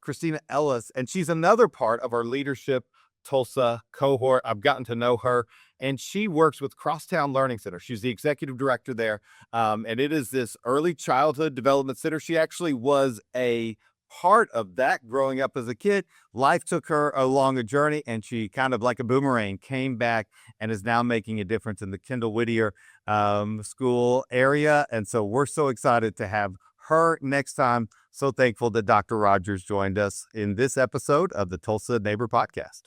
Christina Ellis, and she's another part of our Leadership Tulsa cohort. I've gotten to know her, and she works with Crosstown Learning Center. She's the executive director there, and it is this early childhood development center. She actually was a part of that growing up as a kid. Life took her along a journey, and she kind of like a boomerang came back and is now making a difference in the Kendall Whittier school area. And so we're so excited to have her next time. So thankful that Dr. Rogers joined us in this episode of the Tulsa Neighbor Podcast.